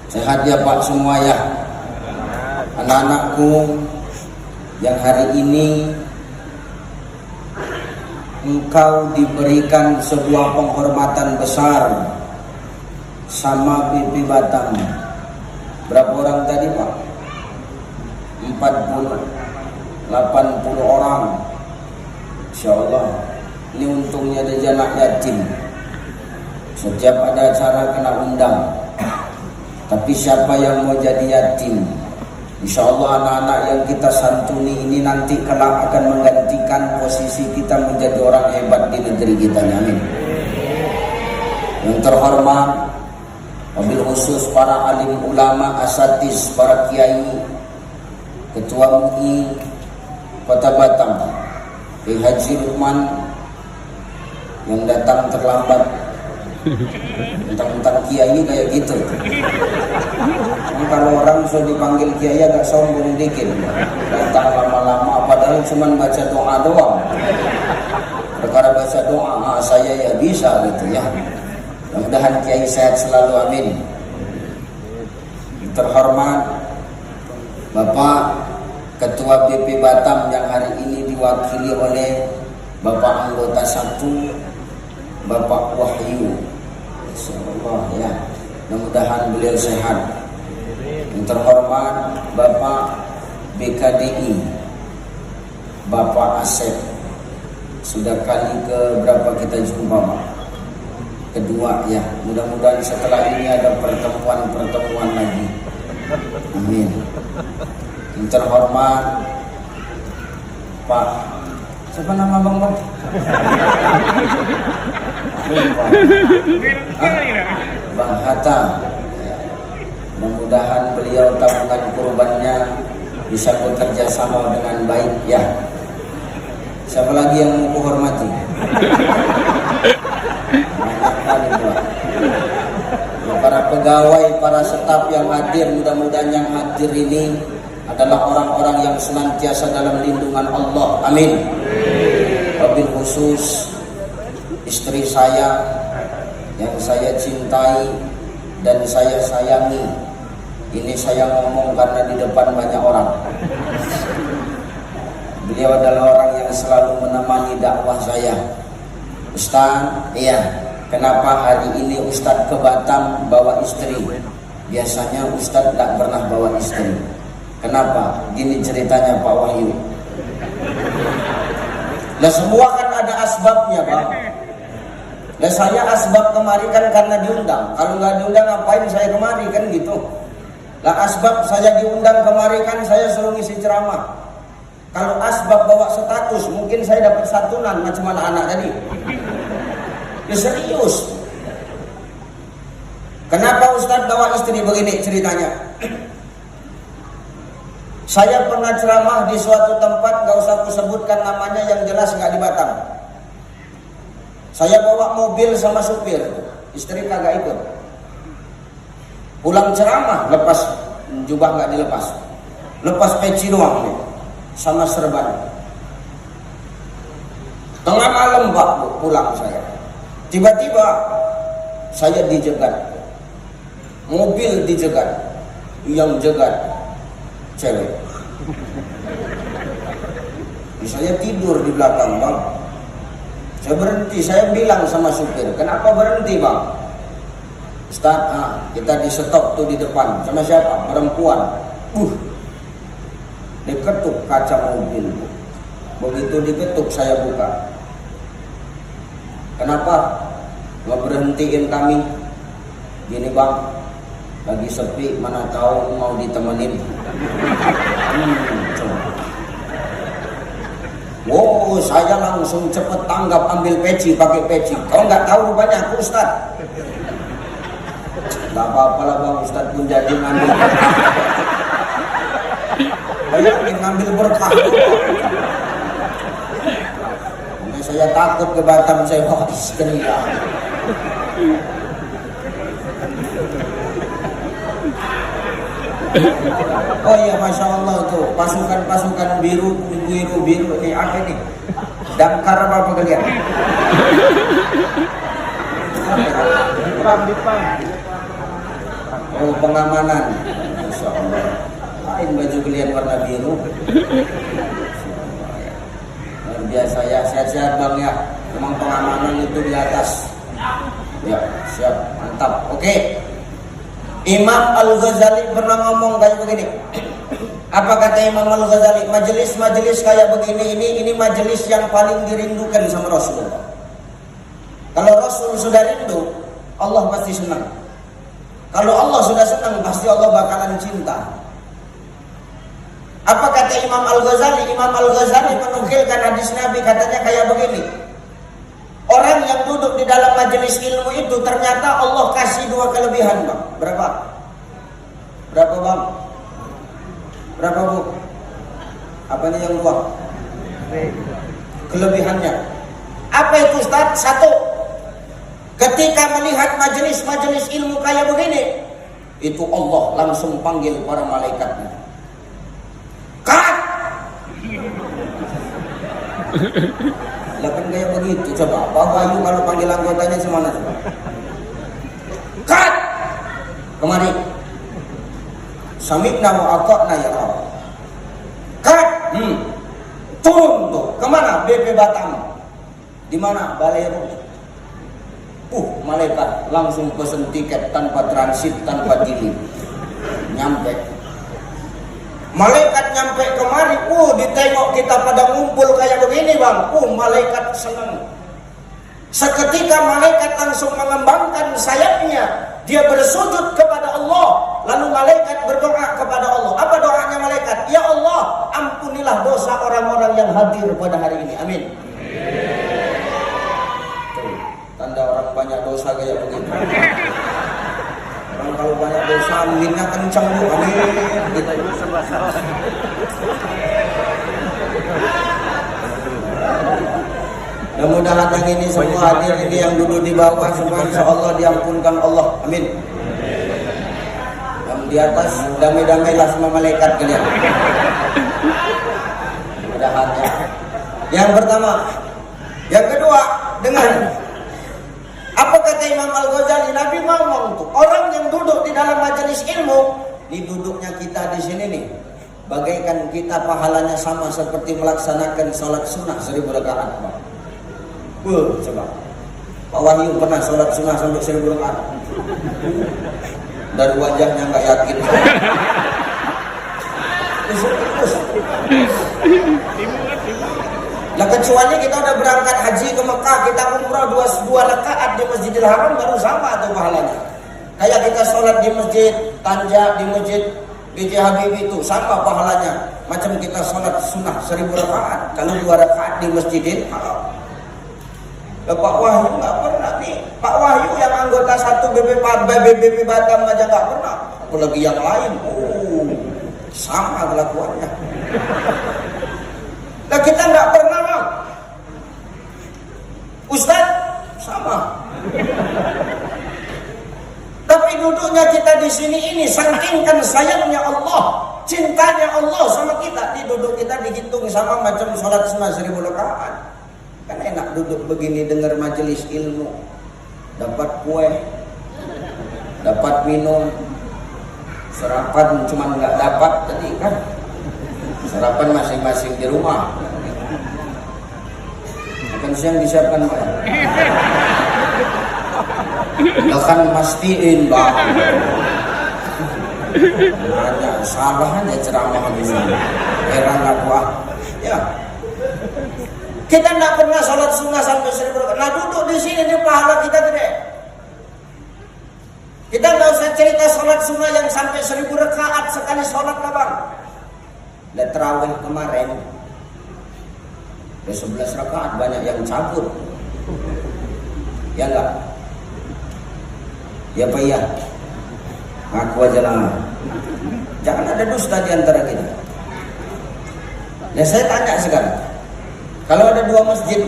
Sehat ya Pak semua ya. Anak-anakku yang hari ini engkau diberikan sebuah penghormatan besar sama BP Batam. Berapa orang tadi Pak? 80 orang. Insya Allah. Ini untungnya ada anak yatim. Setiap ada acara kena undang. Tapi siapa yang mau jadi yatim, insya Allah anak-anak yang kita santuni ini nanti kelak akan menggantikan posisi kita menjadi orang hebat di negeri kita. Amin. Yang terhormat, wabil khusus para alim ulama, asatis, para kiai, ketua MUI Kota Batam, Kiai Haji Lukman yang datang terlambat. Tentang kiai kayak gitu. Kalau orang sudah dipanggil kiai agak sombong dikit, datang lama-lama padahal cuma baca doa doang. Perkara baca doa saya ya bisa gitu ya. Mudah-mudahan kiai sehat selalu, amin. Terhormat Bapak Ketua BP Batam yang hari ini diwakili oleh Bapak anggota 1 Bapak Wahyu, insyaallah ya, mudah-mudahan beliau sehat. Yang terhormat Bapak BKDI, Bapak Asep, sudah kali ke berapa kita jumpa Pak? Kedua ya, mudah-mudahan setelah ini ada pertemuan lagi, amin. Yang terhormat Pak, siapa nama Bang? Bang Hatta. Mudah-mudahan beliau tabungan kurbannya bisa bekerja sama dengan baik ya. Siapa lagi yang mau kuhormati? Para pegawai, para staf yang hadir, mudah-mudahan yang hadir ini adalah orang-orang yang senantiasa dalam lindungan Allah, amin. Wabil khusus istri saya yang saya cintai dan saya sayangi. Ini saya ngomong karena di depan banyak orang. Beliau adalah orang yang selalu menemani dakwah saya. Ustaz, iya, kenapa hari ini Ustaz ke Batam bawa istri? Biasanya Ustaz tidak pernah bawa istri. Kenapa? Gini ceritanya Pak Wahyu. Nah semua kan ada asbabnya Pak. Nah saya asbab kemari kan karena diundang. Kalau nggak diundang ngapain saya kemari kan gitu. Lah asbab saya diundang kemari kan saya suruh ngisi ceramah. Kalau asbab bawa status mungkin saya dapat santunan macam anak-anak tadi. Ya serius. Kenapa Ustaz bawa istri begini ceritanya? Saya pernah ceramah di suatu tempat, gak usah aku sebutkan namanya, yang jelas gak di Batam. Saya bawa mobil sama supir, istri kagak ikut. Pulang ceramah, lepas jubah gak dilepas, lepas peci doang nih, sama serban. Tengah malam Pak pulang saya, tiba-tiba saya dijegat, mobil dijegat, yang jegat cewek. Saya tidur di belakang Bang. Saya berhenti, saya bilang sama supir, kenapa berhenti Bang? Ustaz, kita di stop tuh di depan. Sama siapa? Perempuan. Diketuk kaca mobil. Begitu diketuk saya buka. Kenapa? Nggak berhentiin kami? Gini Bang, lagi sepi, mana tahu mau ditemenin. Wow, saya langsung cepet tanggap, ambil peci, pakai peci. Kau nggak tahu rupanya aku Ustaz. Gak apa-apa lah Bang, Ustaz pun jadi ngambil berkah. Bayangin ngambil berkah. Nah, saya takut ke Batam, saya bawa istri. Oh iya, Masya Allah tuh pasukan biru ini apa nih? Damkar apa kalian? Oh, pengamanan. Masya Allah. Lain baju kalian warna biru. Luar biasa ya, sehat-sehat bang ya. Memang pengamanan itu di atas. Ya, siap, mantap. Oke. Imam Al-Ghazali pernah ngomong kayak begini. Apa kata Imam Al-Ghazali? Majelis-majelis kayak begini ini majelis yang paling dirindukan sama Rasulullah. Kalau Rasul sudah rindu, Allah pasti senang. Kalau Allah sudah senang, pasti Allah bakalan cinta. Apa kata Imam Al-Ghazali? Imam Al-Ghazali menukilkan hadis Nabi, katanya kayak begini. Orang yang duduk di dalam majelis ilmu itu ternyata Allah kasih dua kelebihan, bang. Berapa? Berapa, bang? Berapa, bu? Apa ini yang dua? Kelebihannya. Apa itu, Ustaz? Satu. Ketika melihat majelis-majelis ilmu kayak begini, itu Allah langsung panggil para malaikatnya. Kat! Lah kan kayak begitu, coba Pak Wahyu kalau panggil anggotanya semana coba. Kat! Kemari. Samikna wa ata'na ya Allah. Kat! Turun tuh. Kemana? BP Batam. Di mana? Balai Ru. Malaikat langsung pesen tiket tanpa transit, tanpa delay. Nyampe. Malaikat nyampe kemari, ditengok kita pada ngumpul kayak begini, bang. Malaikat senang. Seketika malaikat langsung mengembangkan sayapnya. Dia bersujud kepada Allah. Lalu malaikat berdoa kepada Allah. Apa doanya malaikat? Ya Allah, ampunilah dosa orang-orang yang hadir pada hari ini. Amin. Tanda orang banyak dosa kayak begitu. Orang kalau banyak dosa, aminnya kencang bu. Amin. Gitu. Mudah-mudahan yang ini semua hadir ini yang duduk di bawah semua insya Allah diampunkan Allah. Amin. Yang di atas damai-damailah sama malaikat kalian. Mudah-mudahan ya. Yang pertama. Yang kedua, dengar. Apa kata Imam Al-Ghazali? Nabi ngomong tuh, orang yang duduk di dalam majelis ilmu, di duduknya kita di sini nih, bagaikan kita pahalanya sama seperti melaksanakan sholat sunnah 1000 rakaat. Coba, Pak Wahyu pernah sholat sunnah sampai 1000 rakaat? Dan wajahnya nggak yakin. Terus. Nah kecuali kita udah berangkat haji ke Mekah, kita umrah 2 rakaat di Masjidil Haram baru sama tuh pahalanya. Kayak kita sholat di Masjid Tanja, di Masjid B.J. Habibie itu sama pahalanya. Macam kita sholat sunnah 1000 rakaat, kalau 2 rakaat di Masjidil Haram. Pak Wahyu nggak pernah nih. Pak Wahyu yang anggota 1 BPP Batam aja nggak pernah. Apalagi yang lain, sama kelakuannya. Nah kita nggak pernah, bang. Ustaz sama. Tapi duduknya kita di sini ini saking sayangnya Allah, cintanya Allah sama kita. Di duduk kita dihitung sama macam sholat sunnah 1000 rakaat. Kan enak duduk begini dengar majelis ilmu, dapat kue, dapat minum, sarapan cuma nggak dapat tadi kan. Sarapan masing-masing di rumah. Makan siang disiapkan Pak. Akan mastiin bang. Banyak salah aja ceramah ini. Heran aku ya. Kita tidak pernah sholat sunnah sampai 1000 rakaat. Nah duduk di sini ini pahala kita gede. Kita nggak usah cerita sholat sunnah yang sampai 1000 rakaat sekali sholat lah bang. Dan terawih kemarin ada 11 rakaat banyak yang cabut. Ya enggak? Ya Pak ya. Ngaku aja lah. Jangan ada dusta di antara kita. Dan saya tanya sekarang. Kalau ada 2 masjid,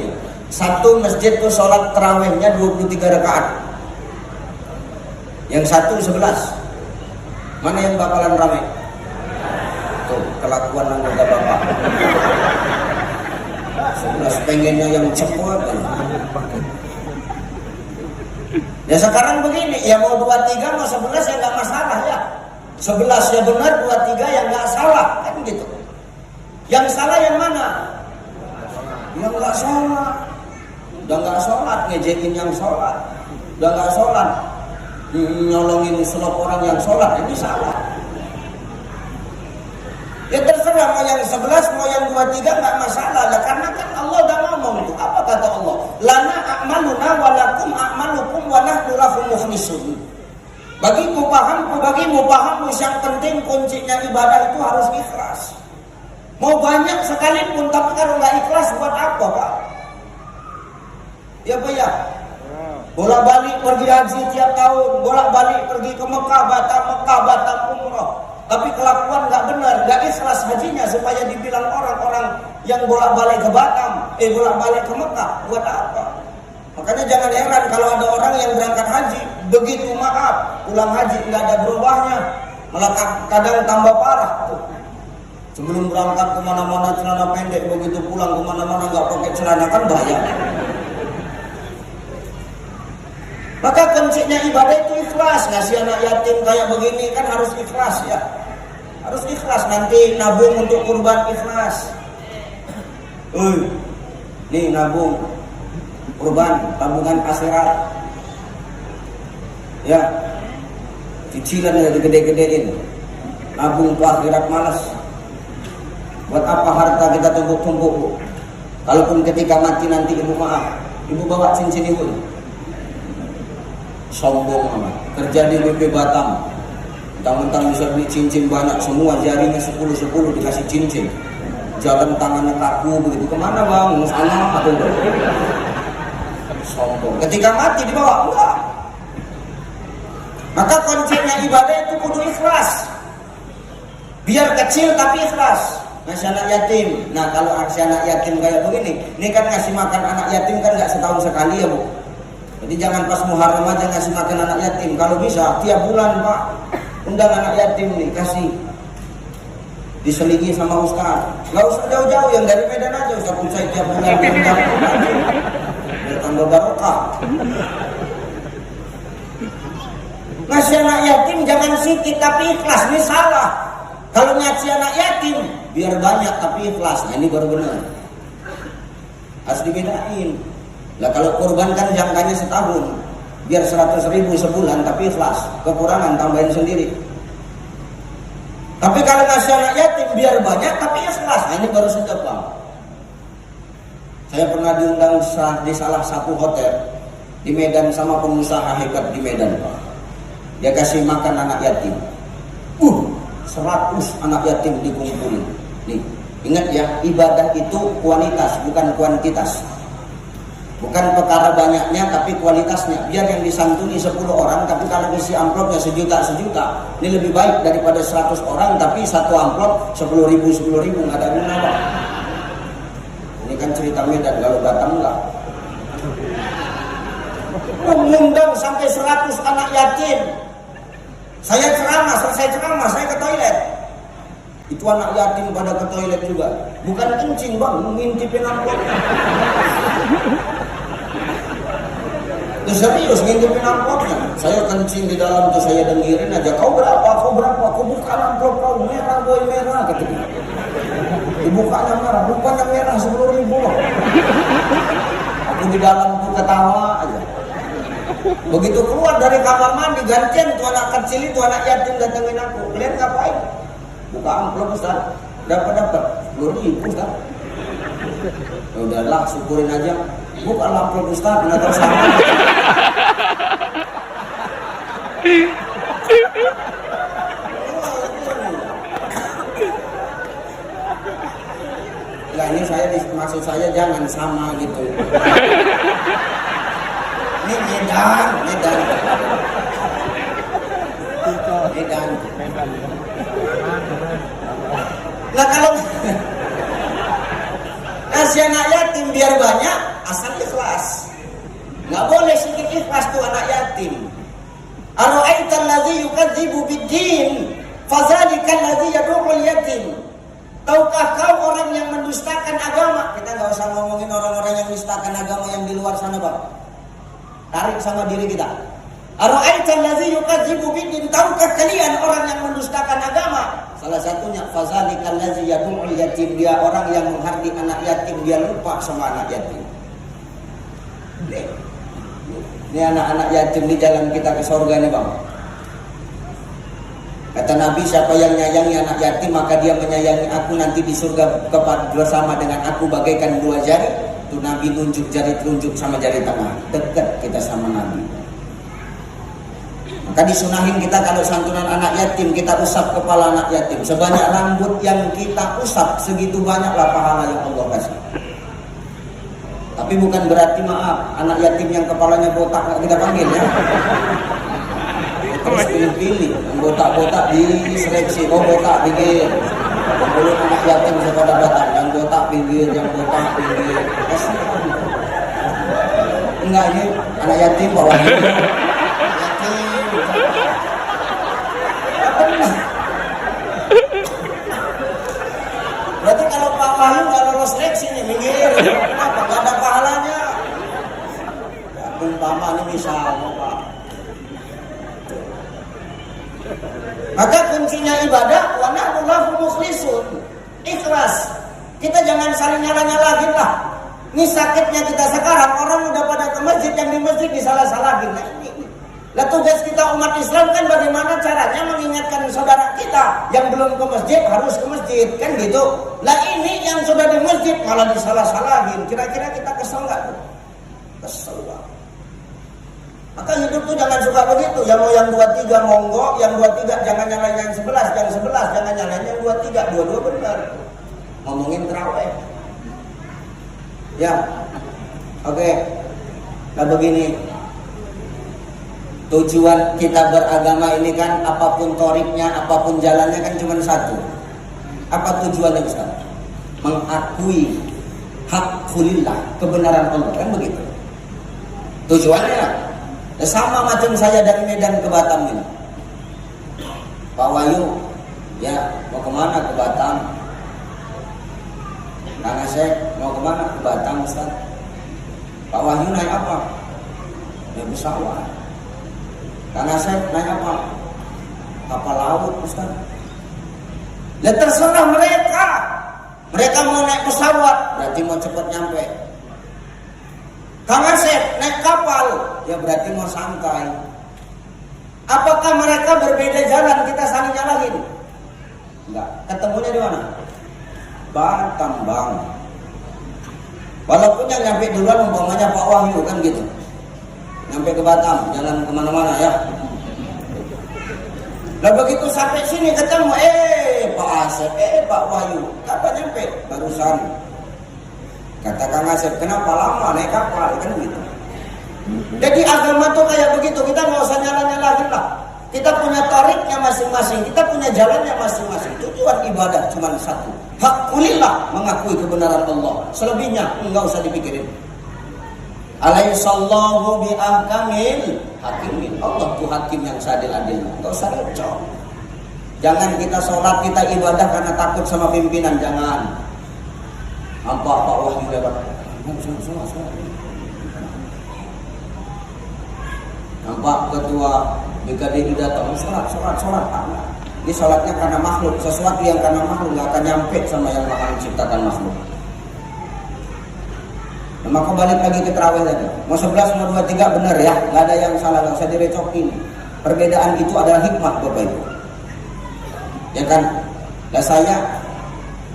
satu masjid tuh sholat terawihnya 23 rakaat. Yang satu 11. Mana yang bakalan ramai? Tuh, kelakuan anggota bapak. 11 pengennya yang cepat kan. Ya sekarang begini, ya mau 23 mau 11 ya nggak masalah ya. 11 ya benar, 23 yang nggak salah kan gitu. Yang salah yang mana? Yang nggak sholat. Udah nggak sholat, ngejekin yang sholat. Udah nggak sholat, nyolongin selop orang yang sholat, ini salah. Ya terserah mau yang 11 mau yang 23 nggak masalah lah, karena kan Allah udah ngomong itu. Apa kata Allah? Lana a'maluna wa lakum a'malukum wa nahnu lahu mukhlisun. Bagimu pahammu, yang penting kuncinya ibadah itu harus ikhlas. Mau banyak sekalipun tapi kalau nggak ikhlas buat apa, Pak? Ya Pak ya. Bolak-balik pergi haji tiap tahun, bolak-balik pergi ke Mekah, Batam umroh. Tapi kelakuan nggak benar, nggak ikhlas hajinya supaya dibilang orang-orang yang bolak-balik ke Batam, bolak-balik ke Mekah, buat apa? Makanya jangan heran kalau ada orang yang berangkat haji, begitu maaf, pulang haji nggak ada berubahnya, malah kadang tambah parah. Sebelum berangkat kemana-mana celana pendek, begitu pulang kemana-mana nggak pakai celana, kan bahaya. Maka kuncinya ibadah itu ikhlas. Ngasih anak yatim kayak begini kan harus ikhlas ya. Harus ikhlas, nanti nabung untuk kurban ikhlas. Nih nabung kurban, tabungan akhirat. Ya. Cicilan yang digede-gedein. Nabung ke akhirat malas. Buat apa harta kita tumpuk-tumpuk? Kalaupun ketika mati nanti ibu maaf, ibu bawa cincin ibu. Sombong amat. Kerja di BP Batam, mentang-mentang bisa beli cincin banyak, semua jarinya 10 dikasih cincin. Jalan tangannya kaku begitu. Kemana bang? Sana atau sombong. Ketika mati dibawa enggak. Maka kuncinya ibadah itu kudu ikhlas. Biar kecil tapi ikhlas. Ngasih anak yatim. Nah kalau ngasih anak yatim kayak begini, ini kan ngasih makan anak yatim kan nggak setahun sekali ya Bu. Jadi jangan pas Muharram aja ngasih makan anak yatim. Kalau bisa tiap bulan Pak, undang anak yatim nih, kasih. Diselingi sama Ustaz. Gak usah jauh-jauh, yang dari Medan aja Ustaz Ucai tiap bulan undang. Biar tambah barokah. Ngasih anak yatim jangan sedikit tapi ikhlas, ini salah. Kalau ngasih anak yatim biar banyak tapi ikhlas, nah ini baru benar. Harus dibedain. Lah kalau kurban kan jangkanya setahun, biar 100.000 sebulan tapi ikhlas, kekurangan tambahin sendiri. Tapi kalau ngasih anak yatim biar banyak tapi ikhlas, nah ini baru sedap Bang. Saya pernah diundang di salah satu hotel di Medan sama pengusaha hebat di Medan Pak. Dia kasih makan anak yatim. 100 anak yatim dikumpulin. Nih, ingat ya, ibadah itu kualitas bukan kuantitas. Bukan perkara banyaknya tapi kualitasnya. Biar yang disantuni 10 orang tapi kalau isi amplopnya sejuta. Ini lebih baik daripada 100 orang tapi satu amplop 10.000 nggak ada guna Pak. Ini kan cerita Medan, kalau Batam enggak. Mengundang sampai 100 anak yatim. Saya ceramah, selesai ceramah saya ke toilet. Itu anak yatim pada ke toilet juga. Bukan kencing Bang, ngintipin amplop. Itu serius ngintipin amplopnya. Saya kencing di dalam tuh, saya dengerin aja. Kau berapa? Kau buka amplop kau merah, boy merah katanya. Dibukanya merah, bukannya merah 10.000 loh. Aku di dalam tuh ketawa aja. Begitu keluar dari kamar mandi gantian tuh anak kecil itu, anak yatim datengin aku. Kalian ngapain? Buka amplop Ustaz. Dapat 10.000 Ustaz. Ya udahlah, syukurin aja. Buka amplop Ustaz, enggak tahu sama. Enggak, ini maksud saya jangan sama gitu. Ini Medan. Nah kalau kasih anak yatim biar banyak, asal ikhlas. Nggak boleh sedikit ikhlas tuh anak yatim. Ara'aital ladzi yukadzibu bid-din, fadzalika alladzi yad'ul yatim. Tahukah kau orang yang mendustakan agama? Kita nggak usah ngomongin orang-orang yang mendustakan agama yang di luar sana Bang. Tarik sama diri kita. Ara'aital ladzi yukadzibu biddin, tahukah kalian orang yang mendustakan agama? Salah satunya fazalikal ladzi yad'ul yatim, dia orang yang menghardik anak yatim, dia lupa sama anak yatim. Ini anak-anak yatim di jalan kita ke surga nih bang. Kata Nabi, siapa yang menyayangi anak yatim maka dia menyayangi aku nanti di surga bersama dengan aku bagaikan dua jari. Itu Nabi nunjuk jari telunjuk sama jari tengah, dekat kita sama Nabi. Maka disunahin kita kalau santunan anak yatim, kita usap kepala anak yatim. Sebanyak rambut yang kita usap, segitu banyaklah pahala yang Allah kasih. Tapi bukan berarti maaf, anak yatim yang kepalanya botak nggak kita panggil ya. Terus pilih-pilih, yang botak-botak diseleksi. Oh botak pinggir. Belum anak yatim sepada botak, yang botak pinggir, yang botak pinggir. Enggak ini anak yatim bawahnya. Berarti kalau Pak Wahyu nggak lolos seleksi nih, minggir. Kenapa? Nggak ada pahalanya. Ya, umpama ini misalnya Pak. Maka kuncinya ibadah, wa nahnu lahu mukhlisun. Ikhlas. Kita jangan saling nyalah-nyalahin lah. Ini sakitnya kita sekarang, orang udah pada ke masjid, yang di masjid disalah-salahin. Nah ini. Lah tugas kita umat Islam kan bagaimana caranya mengingatkan saudara kita yang belum ke masjid harus ke masjid, kan gitu. Lah ini yang sudah di masjid malah disalah-salahin. Kira-kira kita kesel nggak tuh? Kesel banget. Maka hidup tuh jangan suka begitu. Yang mau yang 23 monggo, yang 23 jangan nyalain yang 11, yang 11 jangan nyalain yang 23, dua-dua benar. Ngomongin terawih. Ya. Oke. Nah begini. Tujuan kita beragama ini kan apapun toriknya, apapun jalannya kan cuma satu. Apa tujuannya Ustaz? Mengakui haqqulillah, kebenaran Allah, kan begitu. Tujuannya sama macam saya dari Medan ke Batam ini. Pak Wahyu, ya mau kemana ke Batam? Kang Asep mau kemana ke Batam Ustaz? Pak Wahyu naik apa? Ya pesawat. Kang Asep naik apa? Kapal laut Ustaz. Ya terserah mereka. Mereka mau naik pesawat, berarti mau cepat nyampe. Kang Asep naik kapal, ya berarti mau santai. Apakah mereka berbeda jalan, kita saling nyalahin? Enggak. Ketemunya di mana? Batam bang. Walaupun yang nyampe duluan umpamanya Pak Wahyu kan gitu. Nyampe ke Batam, jalan kemana-mana ya. Nah begitu sampai sini ketemu, Pak Asep, Pak Wahyu, kapan nyampe? Barusan. Kata Kang Asep, kenapa lama naik kapal kan gitu. Jadi agama tuh kayak begitu, kita nggak usah nyala-nyalahin lah. Kita punya tariknya masing-masing, kita punya jalannya masing-masing. Tujuan ibadah cuma satu, haqqulillah, mengakui kebenaran Allah. Selebihnya nggak usah dipikirin. Alaihissallahu biahkamil hakimin. Allah tuh hakim yang seadil-adilnya. Enggak usah recok. Jangan kita sholat, kita ibadah karena takut sama pimpinan. Jangan. Nampak Pak Wahyu lewat. Nampak ketua BKDI datang. Sholat. Ini sholatnya karena makhluk. Sesuatu yang karena makhluk gak akan nyampe sama yang Maha menciptakan makhluk. Nah, maka balik lagi ke terawih tadi. Mau 11, mau 23 benar ya, nggak ada yang salah, nggak usah direcokin. Perbedaan itu adalah hikmah Bapak Ibu. Ya kan? Lah saya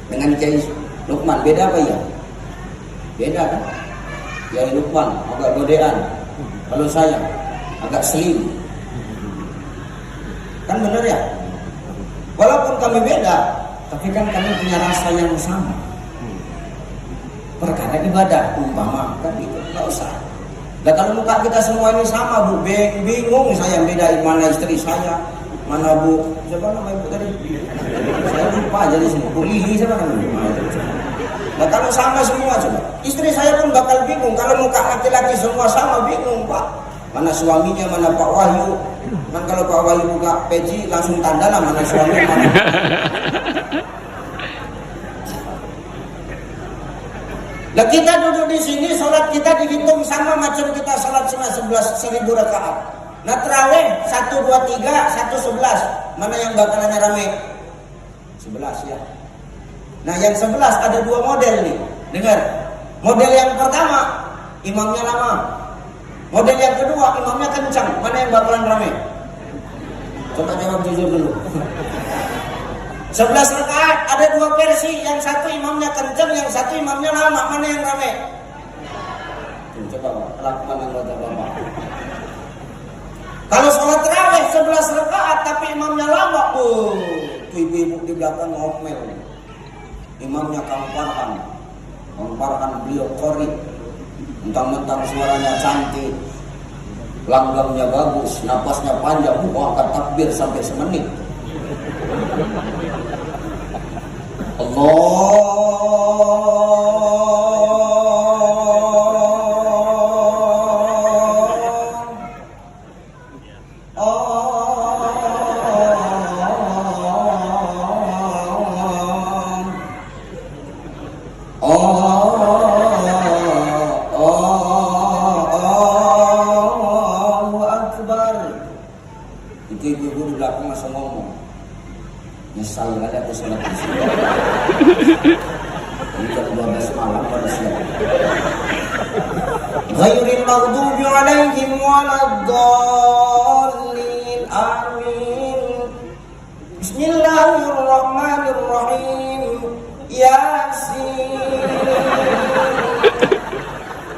dengan Kiai Lukman beda apa ya? Beda kan? Kiai Lukman agak godean, kalau saya agak slim. Kan benar ya? Walaupun kami beda, tapi kan kami punya rasa yang sama. Perkara ibadah umpama kan gitu, nggak usah. Nah kalau muka kita semua ini sama Bu, bingung saya bedain mana istri saya, mana Bu, siapa nama ibu tadi? Saya lupa jadi semua. Bu Lili siapa namanya? Nah kalau sama semua coba, istri saya pun bakal bingung. Kalau muka laki-laki semua sama bingung Pak. Mana suaminya, mana Pak Wahyu? Kan kalau Pak Wahyu buka peci langsung tanda lah mana suaminya mana. Nah kita duduk di sini, sholat kita dihitung sama macam kita sholat sunat 11.000 rakaat. Nah terawih 1, 2, 3, 1, 11. Mana yang bakalannya rame? 11 ya. Nah yang 11 ada 2 model nih. Dengar. Model yang pertama imamnya lama. Model yang kedua imamnya kencang. Mana yang bakalan rame? Coba jawab jujur dulu. 11 rakaat ada 2 versi. Yang satu imamnya kencang, yang satu imamnya lama. Mana yang rame? Coba lakukan anggota Bapak. Kalau sholat tarawih 11 rakaat tapi imamnya lama, ibu-ibu di belakang ngomel. Imamnya Kang Farhan beliau qori, mentang-mentang suaranya cantik, langgamnya bagus, napasnya panjang, akan takbir sampai semenit. Ibu-ibu di belakang langsung ngomong, nyesal ada aku sholat di sini. Ini jam 12 malam pada siang. Ghairil maghdubi alaihim waladdallin. Amin. Bismillahirrahmanirrahim. Yasin.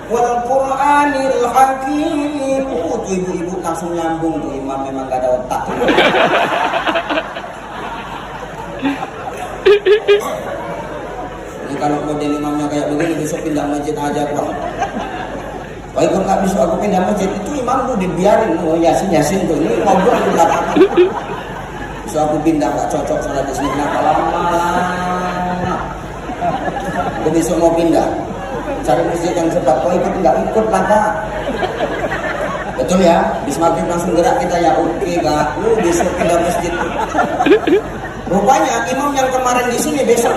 Wal Qur'anil Hakim. Tuh ibu-ibu langsung nyambung tuh, imam memang gak ada otak. Jadi kalau model imamnya kayak begini besok pindah masjid aja Bang. Baik kalau nggak besok aku pindah masjid itu imam tuh dibiarin, yasin tuh ini ngobrol di belakang. Besok aku pindah nggak cocok sholat di sini kenapa lama. Aku besok mau pindah. Cari masjid yang cepat, kau ikut nggak ikut lah Kak. Betul ya, bis maghrib langsung gerak kita ya, oke Kak, lu besok pindah masjid. Rupanya imam yang kemarin di sini besok.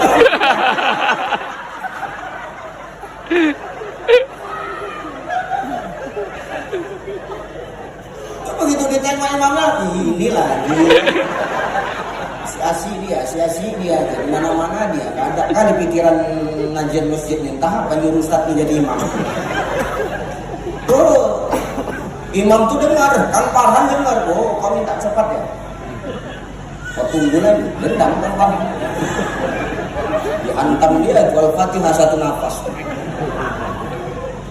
Begitu ditanya imamnya, ini lagi. Sia-sia dia, di mana-mana dia. Ada kan di pikiran najian masjid nih, entah apa nyuruh Ustaz menjadi imam. Tuh, imam tuh dengar, Kang Farhan dengar, oh kau minta cepat ya. Kau tunggu lagi, dendam Kang Farhan. Dihantam dia, Al-Fatihah 1 nafas.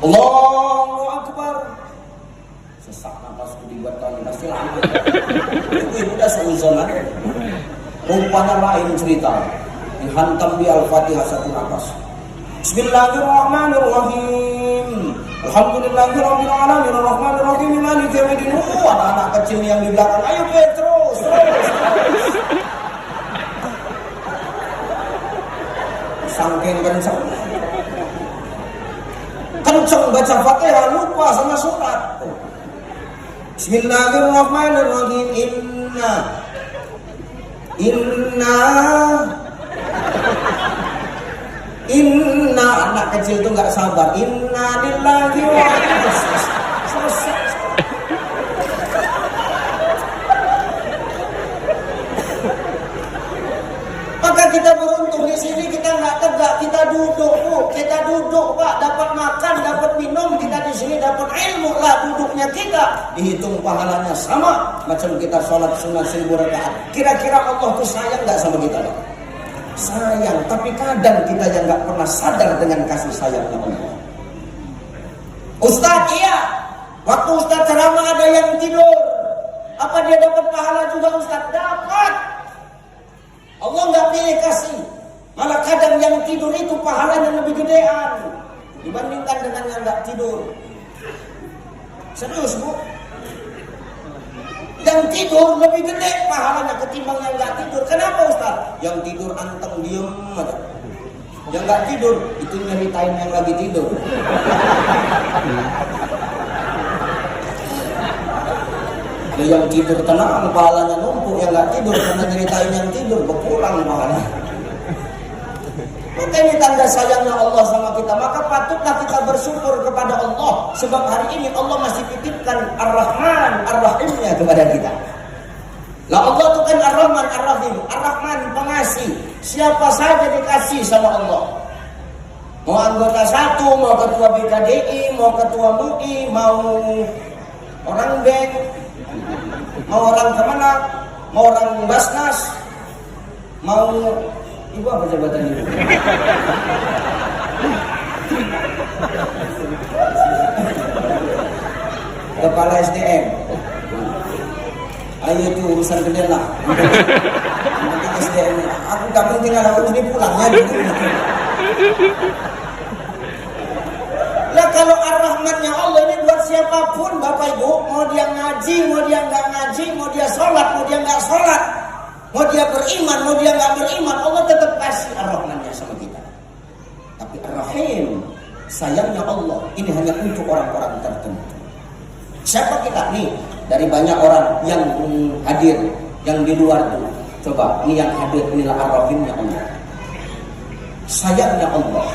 Allahu Akbar. Sesak nafasku dibuat kali, pasti lanjut. Itu udah seuzon aja. Rupanya lain cerita. Dihantam di Al-Fatihah 1 nafas. Bismillahirrahmanirrahim. Alhamdulillahirabbil alamin arrahmanir rahim maliki yaumiddin. Anak kecil yang di belakang, ayo terus. Saking kencang baca Fatihah lupa sama surat. Bismillahirrahmanirrahim. Inna anak kecil itu nggak sabar. Inna lillahi wa inna selesai. Maka kita beruntung di sini kita nggak tegak, kita duduk Pak, dapat makan, dapat minum, kita di sini dapat ilmu lah duduknya kita dihitung pahalanya sama macam kita sholat sunat 1000 rakaat. Kira-kira Allah tuh sayang nggak sama kita Pak? Sayang, tapi kadang kita yang nggak pernah sadar dengan kasih sayangnya Allah. Ustaz, iya, waktu Ustaz ceramah ada yang tidur, apa dia dapat pahala juga Ustaz? Dapat. Allah nggak pilih kasih, malah kadang yang tidur itu pahalanya lebih gedean dibandingkan dengan yang nggak tidur. Serius Bu? Yang tidur lebih gede pahalanya ketimbang yang nggak tidur. Kenapa Ustaz? Yang tidur anteng diem aja. Yang nggak tidur itu nyeritain yang lagi tidur. Yang tidur tenang pahalanya numpuk, yang nggak tidur karena nyeritain yang tidur berkurang pahalanya. Maka ini tanda sayangnya Allah sama kita. Maka patutlah kita bersyukur kepada Allah. Sebab hari ini Allah masih titipkan Ar-Rahman, Ar-Rahimnya kepada kita. Lah Allah itu kan Ar-Rahman, Ar-Rahim. Ar-Rahman pengasih. Siapa saja dikasih sama Allah. Mau anggota satu, mau ketua BKDI, mau ketua MUI, mau orang bank, mau orang kemana, mau orang Basnas, mau ibu apa jabatan ibu? Kepala SDM. Ayo itu urusan gede lah. Penting SDM. Aku gak penting ada aku ini pulangnya gitu. Lah kalau Ar-Rahmannya Allah ini buat siapapun Bapak Ibu, mau dia ngaji, mau dia nggak ngaji, mau dia sholat, mau dia nggak sholat, mau dia beriman, mau dia nggak beriman, Allah tetap kasih Ar-Rahmannya sama kita. Tapi Ar-Rahim, sayangnya Allah ini hanya untuk orang-orang tertentu. Siapa kita nih? Dari banyak orang yang hadir, yang di luar itu. Coba, ini yang hadir inilah Ar-Rahimnya Allah. Sayangnya Allah,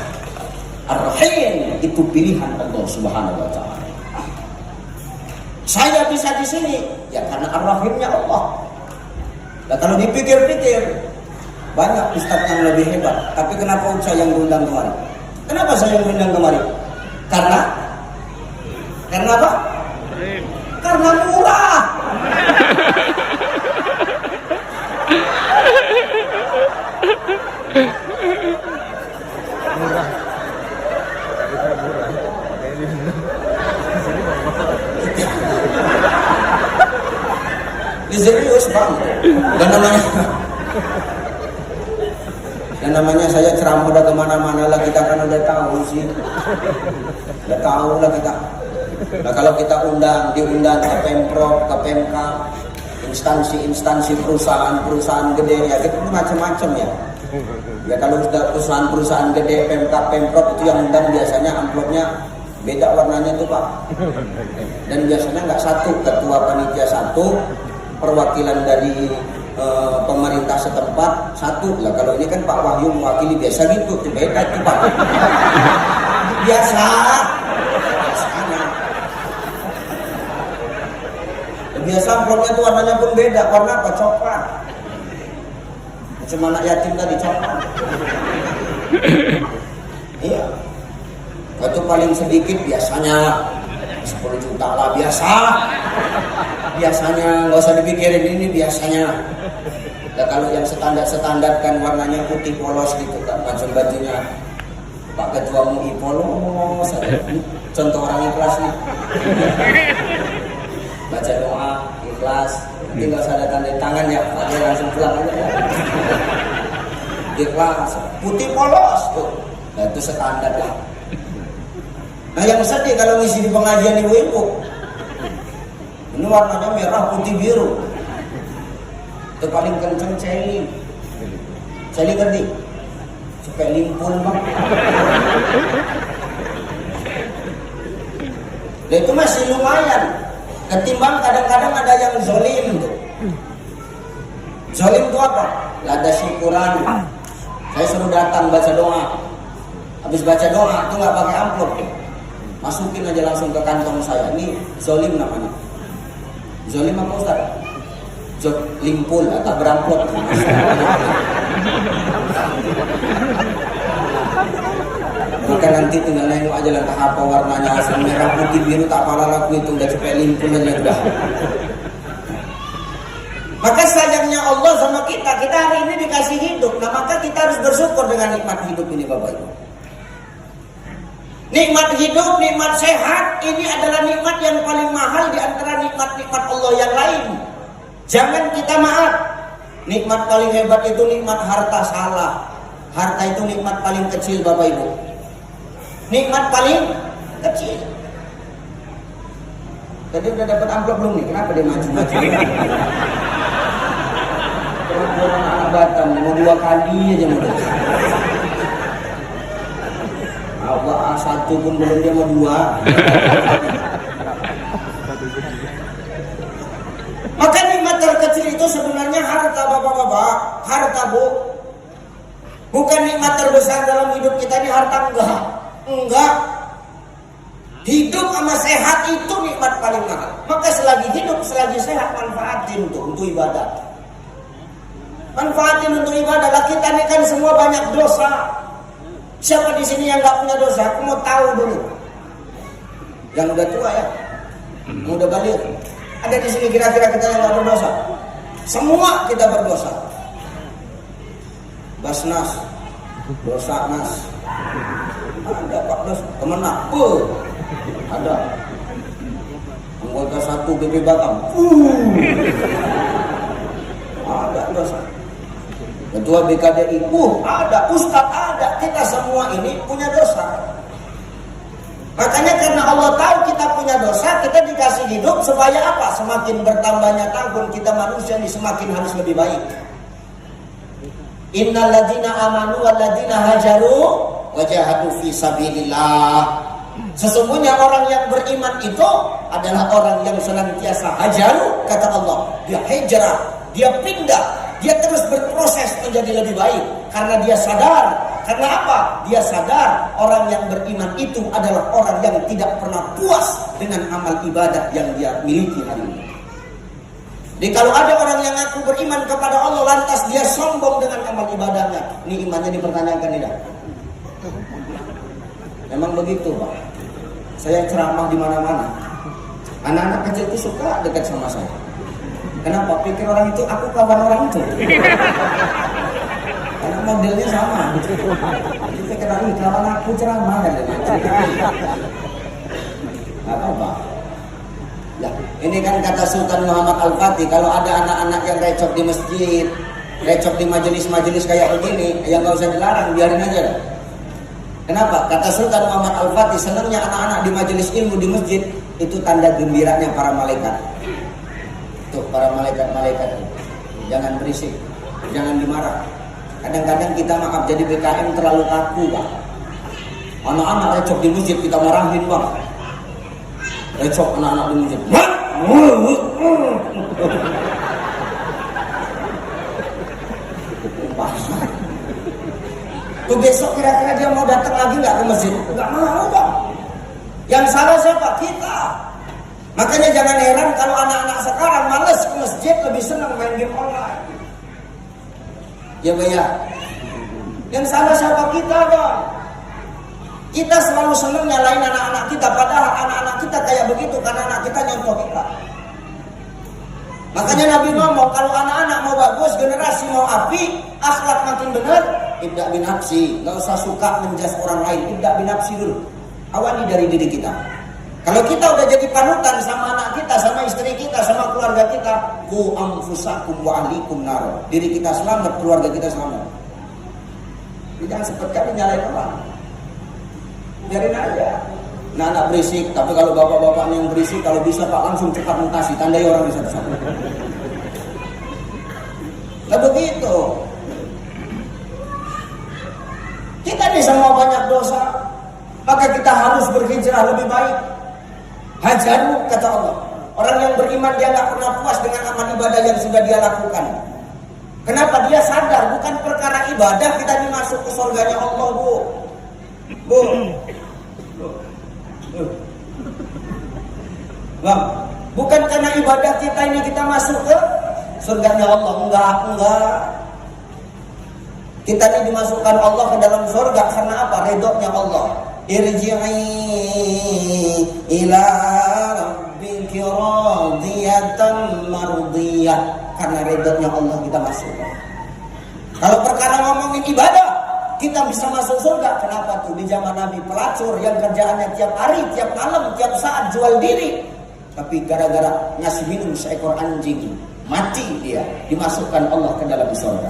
Ar-Rahim itu pilihan Allah Subhanahu wa taala. Saya bisa di sini ya karena Ar-Rahimnya Allah. Nah, kalau dipikir-pikir banyak ustaz yang lebih hebat, tapi kenapa saya yang diundang kemari? Kenapa saya yang diundang kemari? Karena apa? Karena murah. Serius bang, dan namanya saya ceramah udah kemana-mana lah, kita kan udah tahu sih, udah tahu lah kita. Nah kalau kita diundang ke Pemprov, ke Pemkab, instansi perusahaan gede ya, kita macam-macam ya. Ya kalau sudah perusahaan gede, Pemkab, Pemprov itu yang undang biasanya amplopnya beda warnanya tuh Pak. Dan biasanya nggak satu, ketua panitia satu, perwakilan dari pemerintah setempat satu lah. Kalau ini kan Pak Wahyu mewakili biasa gitu, beda itu Pak. Biasanya biasa amplopnya tuh warnanya pun beda. Warna apa? Coklat. Cuma anak yatim tadi coklat. Iya. Itu paling sedikit biasanya 10 juta lah biasanya nggak usah dipikirin, ini biasanya. Dan kalau yang standar kan warnanya putih polos gitu kan, macam bajunya Pak Ketua MUI polos. Contoh orang ikhlas nih, baca doa ikhlas, tinggal ada tanda tangan ya, dia langsung pulang aja ya. Ikhlas, putih polos tuh, nah itu standar lah. Nah yang sedih kalau ngisi di pengajian ibu-ibu, ini warnanya merah putih biru, itu paling kenceng celing ngerti? Supaya limpul bang. Dan itu masih lumayan, ketimbang kadang-kadang ada yang zolim tuh. Zolim itu apa? Ada syukuran, saya suruh datang baca doa, habis baca doa itu nggak pakai amplop, masukin aja langsung ke kantong saya. Ini zolim namanya. Zolim apa Ustaz? Limpul atau beramplop. Maka nanti tinggal nengok aja lah apa warnanya, asal merah putih biru tak apalah laku itu udah cepet limpul aja udah. Maka sayangnya Allah sama kita hari ini dikasih hidup. Nah maka kita harus bersyukur dengan nikmat hidup ini Bapak Ibu. Nikmat hidup, nikmat sehat, ini adalah nikmat yang paling mahal di antara nikmat-nikmat Allah yang lain. Jangan kita maaf, nikmat paling hebat itu nikmat harta, salah. Harta itu nikmat paling kecil Bapak Ibu. Nikmat paling kecil. Tadi udah dapat amplop belum nih? Kenapa dia maju-maju? Orang anak Batam, mau 2 kali aja mau. Allah A1 pun belum, dia mau 2. Maka nikmat terkecil itu sebenarnya harta Bapak-bapak, harta Bu. Bukan nikmat terbesar dalam hidup kita ini harta, enggak. Hidup sama sehat itu nikmat paling mahal. Maka selagi hidup, selagi sehat, manfaatin untuk ibadah. Manfaatin untuk ibadah. Lah kita ini kan semua banyak dosa. Siapa di sini yang nggak punya dosa? Aku mau tahu dulu. Yang udah tua ya, yang udah balik. Ada di sini kira-kira kita yang nggak berdosa? Semua kita berdosa. Basnas, dosa nas. Ada Pak Dos, temen aku. Ada. Anggota 1 BP Batam. Ada dosa. Ketua BKDI, ada. Ustadz ada. Kita semua ini punya dosa. Makanya karena Allah tahu kita punya dosa, kita dikasih hidup supaya apa? Semakin bertambahnya tahun kita manusia ini semakin harus lebih baik. Innal ladzina amanu wal ladzina hajaru wajahadu fi sabilillah. Sesungguhnya orang yang beriman itu adalah orang yang senantiasa hajaru, kata Allah. Dia hijrah, dia pindah, dia terus berproses menjadi lebih baik. Karena dia sadar. Karena apa? Dia sadar orang yang beriman itu adalah orang yang tidak pernah puas dengan amal ibadah yang dia miliki hari ini. Jadi kalau ada orang yang ngaku beriman kepada Allah lantas dia sombong dengan amal ibadahnya, ini imannya dipertanyakan tidak? Memang begitu Pak. Saya ceramah di mana-mana. Anak-anak kecil itu suka dekat sama saya. Kenapa? Pikir orang itu aku kawan orang itu. Karena modelnya sama. Kita kenal kawan aku ceramah kan. Apa? Ya, ini kan kata Sultan Muhammad Al-Fatih, kalau ada anak-anak yang recok di masjid, recok di majelis-majelis kayak begini, ya nggak usah dilarang, biarin aja. Kenapa? Kata Sultan Muhammad Al-Fatih, senangnya anak-anak di majelis ilmu di masjid itu tanda gembiranya para malaikat. Tuh para malaikat-malaikat, jangan berisik, jangan dimarah. Kadang-kadang kita maaf jadi BKM terlalu kaku Pak. Anak-anak recok di masjid kita marahin Bang. Recok anak-anak di masjid. Tuh besok kira-kira dia mau datang lagi nggak ke masjid? Nggak mau Bang. Yang salah siapa? Kita. Makanya jangan heran kalau anak-anak sekarang males ke masjid, lebih senang main game online. Ya Bang ya. Yang salah siapa? Kita Bang. Kita selalu senang nyalain anak-anak kita, padahal anak-anak kita kayak begitu karena anak kita nyontoh kita. Makanya Nabi ngomong kalau anak-anak mau bagus, generasi mau api, akhlak makin benar, ibda binafsi. Gak usah suka menjas orang lain, ibda binafsi dulu. Awali dari diri kita. Kalau kita udah jadi panutan sama anak kita, sama istri kita, sama keluarga kita, ku anfusakum wa ahlikum nar. Diri kita selamat, keluarga kita selamat. Jangan seperti nyalain orang. Biarin aja. Nah anak berisik, tapi kalau bapak-bapaknya yang berisik, kalau bisa Pak langsung cepat mutasi, tandai orang di satu-satu. Nah begitu. Kita ini semua banyak dosa, maka kita harus berhijrah lebih baik. Hajaru, kata Allah. Orang yang beriman dia gak pernah puas dengan amal ibadah yang sudah dia lakukan. Kenapa? Dia sadar bukan perkara ibadah kita dimasuk ke surganya Allah Bu. Bang, bukan karena ibadah kita ini kita masuk ke surganya Allah. Enggak. Kita ini dimasukkan Allah ke dalam surga karena apa? Ridhonya Allah. Irji'i ila rabbiki radiyatan mardiyah. Karena ridhonya Allah kita masuk. Kalau perkara ngomongin ibadah, kita bisa masuk surga. Kenapa tuh? Di zaman Nabi pelacur yang kerjaannya tiap hari, tiap malam, tiap saat jual diri. Tapi gara-gara ngasih minum seekor anjing, mati dia, dimasukkan Allah ke dalam surga.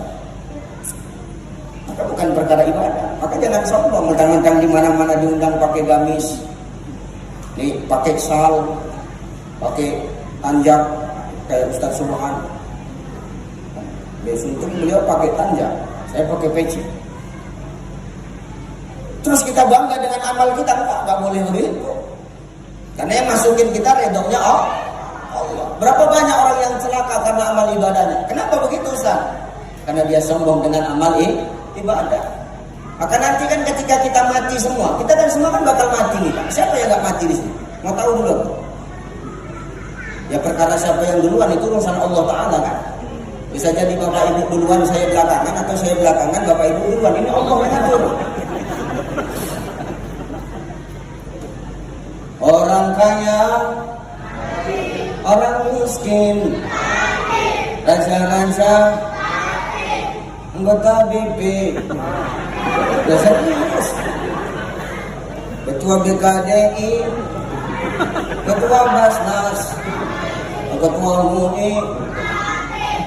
Maka bukan perkara ibadah. Maka jangan sombong, mentang-mentang di mana-mana diundang pakai gamis, nih pakai sal, pakai tanjak kayak Ustaz Subhan. Biasanya beliau pakai tanjak, saya pakai peci. Terus kita bangga dengan amal kita, enggak boleh begitu. Karena yang masukin kita redongnya Allah. Berapa banyak orang yang celaka karena amal ibadahnya? Kenapa begitu Ustaz? Karena dia sombong dengan amal ibadah. Maka nanti kan ketika kita mati semua, kita kan semua kan bakal mati nih Pak. Siapa yang gak mati di sini? Mau tahu dulu? Ya perkara siapa yang duluan itu urusan Allah Ta'ala kan. Bisa jadi bapak ibu duluan, saya belakangan, atau saya belakangan, bapak ibu duluan. Ini Allah yang ngatur. Orang kaya, orang miskin, raja-raja, anggota BP, serius, ketua BKDI, ketua Basnas, ketua MUI,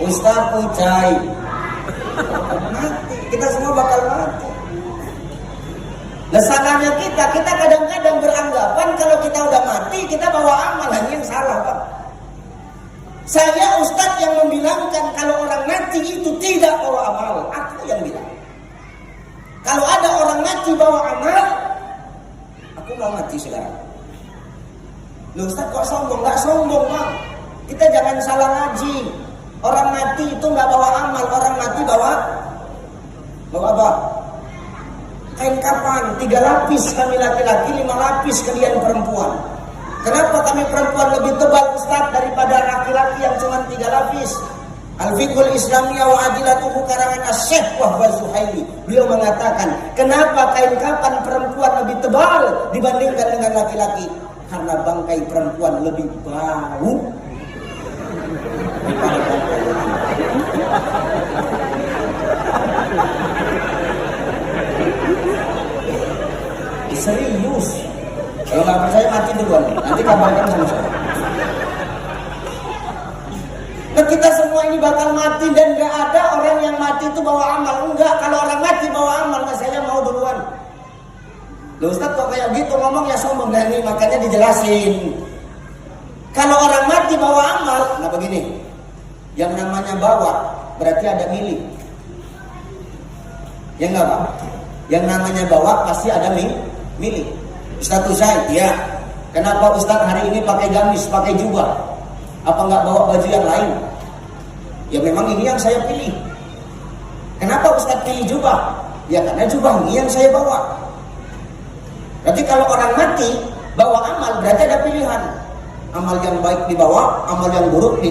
Ustaz Ucai, mati. Kita semua bakal mati. Salahnya kita kadang-kadang beranggapan kalau kita udah mati, kita bawa amal. Ini yang salah Pak. Saya Ustaz yang membilangkan kalau orang mati itu tidak bawa amal. Aku yang bilang. Kalau ada orang mati bawa amal, aku mau mati sekarang. Loh Ustaz kok sombong? Gak sombong Pak. Kita jangan salah ngaji. Orang mati itu gak bawa amal. Orang mati bawa apa? Kain kapan, 3 lapis kami laki-laki, 5 lapis kalian perempuan. Kenapa kami perempuan lebih tebal Ustaz daripada laki-laki yang cuma 3 lapis? Al-Fiqhul Islamiyah wa Adilatuhu karangan Asy-Syaikh Wahbaz Zuhaili. Beliau mengatakan, kenapa kain kapan perempuan lebih tebal dibandingkan dengan laki-laki? Karena bangkai perempuan lebih bau daripada bangkai laki-laki. Serius. Kalau nggak percaya mati duluan. Nanti kabarkan sama saya. Nah, kita semua ini bakal mati dan nggak ada orang yang mati itu bawa amal. Enggak. Kalau orang mati bawa amal, nah saya mau duluan. Loh Ustaz kok kayak gitu ngomong ya sombong. Dan ini makanya dijelasin. Kalau orang mati bawa amal, nah begini. Yang namanya bawa berarti ada milik. Ya enggak Pak? Yang namanya bawa pasti ada milik. Ustaz Usai, ya. Kenapa Ustaz hari ini pakai gamis, pakai jubah? Apa nggak bawa baju yang lain? Ya memang ini yang saya pilih. Kenapa Ustaz pilih jubah? Ya karena jubah ini yang saya bawa. Berarti kalau orang mati bawa amal berarti ada pilihan. Amal yang baik dibawa, amal yang buruk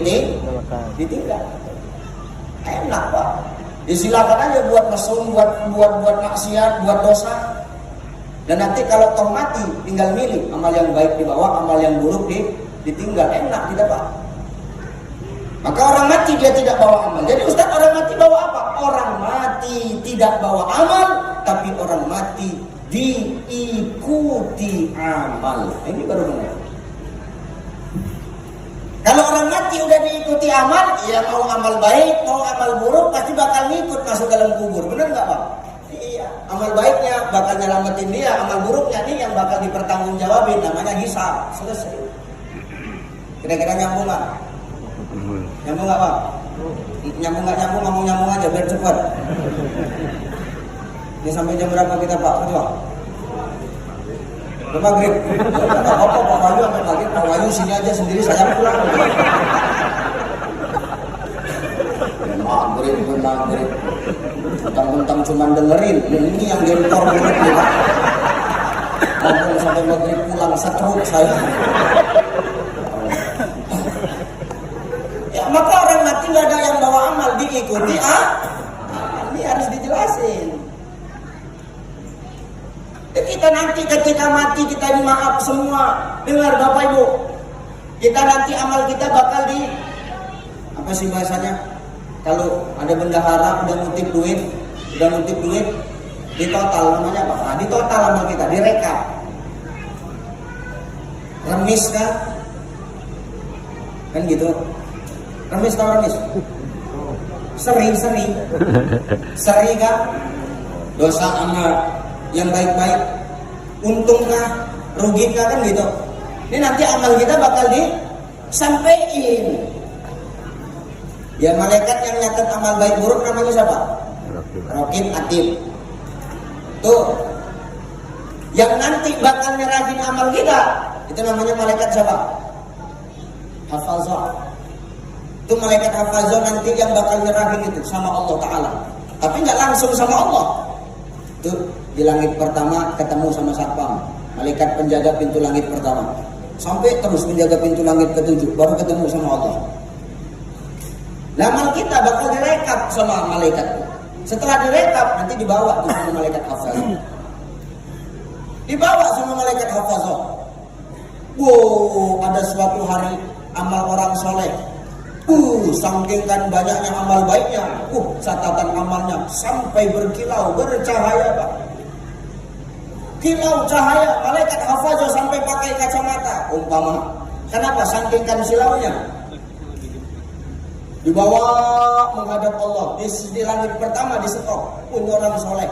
ditinggal. Enak Pak. Ya silakan aja buat mesum, buat maksiat, buat dosa. Dan nanti kalau toh mati tinggal milih amal yang baik dibawa, amal yang buruk ditinggal. Enak tidak Pak? Maka orang mati dia tidak bawa amal. Jadi Ustaz orang mati bawa apa? Orang mati tidak bawa amal, tapi orang mati diikuti amal. Ini baru benar. Kalau orang mati udah diikuti amal, ya mau amal baik, mau amal buruk pasti bakal ngikut masuk dalam kubur. Benar nggak Pak? Iya. Amal baiknya bakal nyelamatin dia, amal buruknya nih yang bakal dipertanggungjawabin, namanya hisab. Selesai. Kira-kira nyambung nggak? Nyambung nggak Pak? Nyambung nggak nyambung, ngomong nyambung aja biar cepat. Ini sampai jam berapa kita Pak? Coba. Udah maghrib. Enggak apa-apa Pak Wahyu sampai maghrib. Pak Wahyu sini aja sendiri, saya pulang. Maghrib. Tentang cuma dengerin. Ini yang gentor banget nih Pak. Ngomong sampai maghrib pulang, stroke saya. Ya maka orang mati nggak ada yang bawa amal, diikuti ini harus dijelasin. Kita nanti ketika mati kita ini maaf semua. Dengar Bapak Ibu, kita nanti amal kita bakal apa sih bahasanya? Kalau ada bendahara udah ngutip duit, di total namanya apa? Nah, di total amal kita direkap. Remis kan gitu. Remis tau remis? Seri kan? Dosa amal yang baik-baik, untungkah, rugikah kan gitu. Ini nanti amal kita bakal disampaikan. Ya malaikat yang nyatet amal baik buruk namanya siapa? Raqib Atid. Tuh. Yang nanti bakal nyerahin amal kita, itu namanya malaikat siapa? Hafazah. Itu malaikat hafazah nanti yang bakal nyerahin itu sama Allah Ta'ala. tapi nggak langsung sama Allah. Itu di langit pertama ketemu sama satpam, malaikat penjaga pintu langit pertama, sampai terus menjaga pintu langit ketujuh, baru ketemu sama Allah. Amal kita bakal direkap sama malaikat. Setelah direkap nanti dibawa tuh sama malaikat hafazah. Dibawa sama malaikat hafazah. Wow, ada suatu hari amal orang soleh. Saking kan banyaknya amal baiknya. Catatan amalnya sampai berkilau, bercahaya Pak. Kilau cahaya, malaikat hafazah sampai pakai kacamata. Umpama, kenapa? Saking kan silaunya. Dibawa menghadap Allah. Di langit pertama disetok. Orang soleh.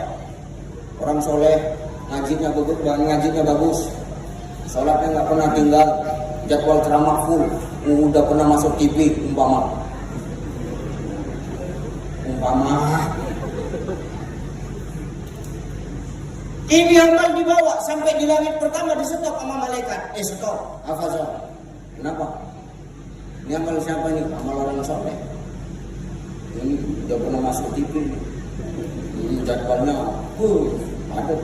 Orang soleh, ngajinya bagus. Sholatnya nggak pernah tinggal. Jadwal ceramah full. Udah pernah masuk TV umpama. Ini amal dibawa sampai di langit pertama disetok sama malaikat. Setok, hafazah. Kenapa? Ini amal siapa ini? Amal orang soleh. Ini udah pernah masuk TV. Ini jadwalnya ada.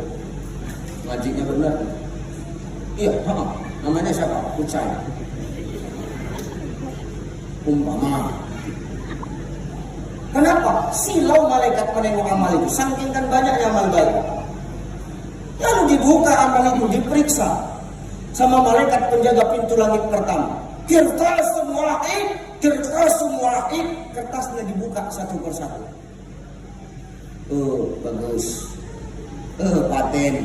Ngajinya benar. Iya, namanya siapa? Ucai. Umpama. Kenapa? Silau malaikat menengok amal itu. Saking kan banyaknya amal baik. Lalu dibuka amal itu, diperiksa sama malaikat penjaga pintu langit pertama. Kertas semua kertasnya dibuka satu persatu. Bagus. Paten.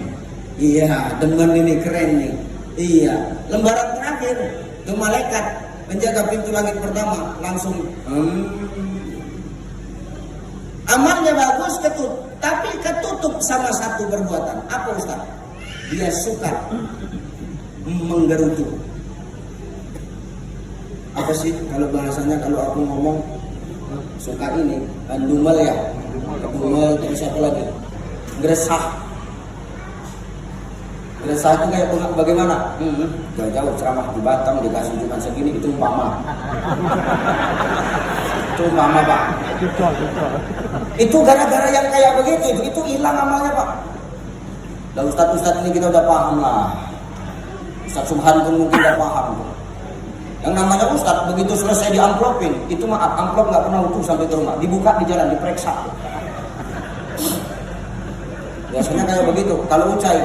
Iya, demen ini keren nih. Iya, lembaran terakhir ke malaikat penjaga pintu langit pertama langsung amalnya bagus tapi ketutup sama satu perbuatan. Apa Ustaz? Dia suka menggerutu. Apa sih kalau bahasanya, kalau aku ngomong suka ini dumel ya, dumel terus apa lagi? Gresah itu kayak bagaimana? Jauh-jauh ceramah di Batam dikasih cuma segini, itu umpama. Itu umpama Pak. Itu gara-gara yang kayak begitu, itu hilang amalnya Pak. Lah Ustadz ini kita udah paham lah. Ustadz Subhan pun mungkin udah paham. Yang namanya Ustadz begitu selesai diamplopin, itu maaf, amplop nggak pernah utuh sampai ke rumah, dibuka di jalan, diperiksa. Biasanya kayak begitu. Kalau Ucai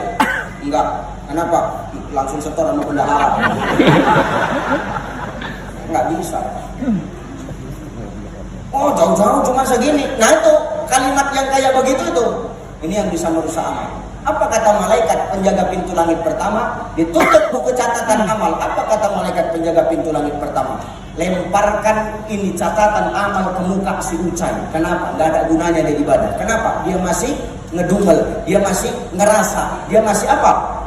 enggak, kenapa? Langsung setor sama bendahara. Enggak bisa. Jauh-jauh cuma segini. Nah itu kalimat yang kayak begitu itu. Ini yang bisa merusak amal. Apa kata malaikat penjaga pintu langit pertama? Ditutup buku catatan amal. Apa kata malaikat penjaga pintu langit pertama? Lemparkan ini catatan amal ke muka si Ucai. Kenapa? Gak ada gunanya dia ibadah. Kenapa? Dia masih ngedumel, dia masih ngerasa, dia masih apa?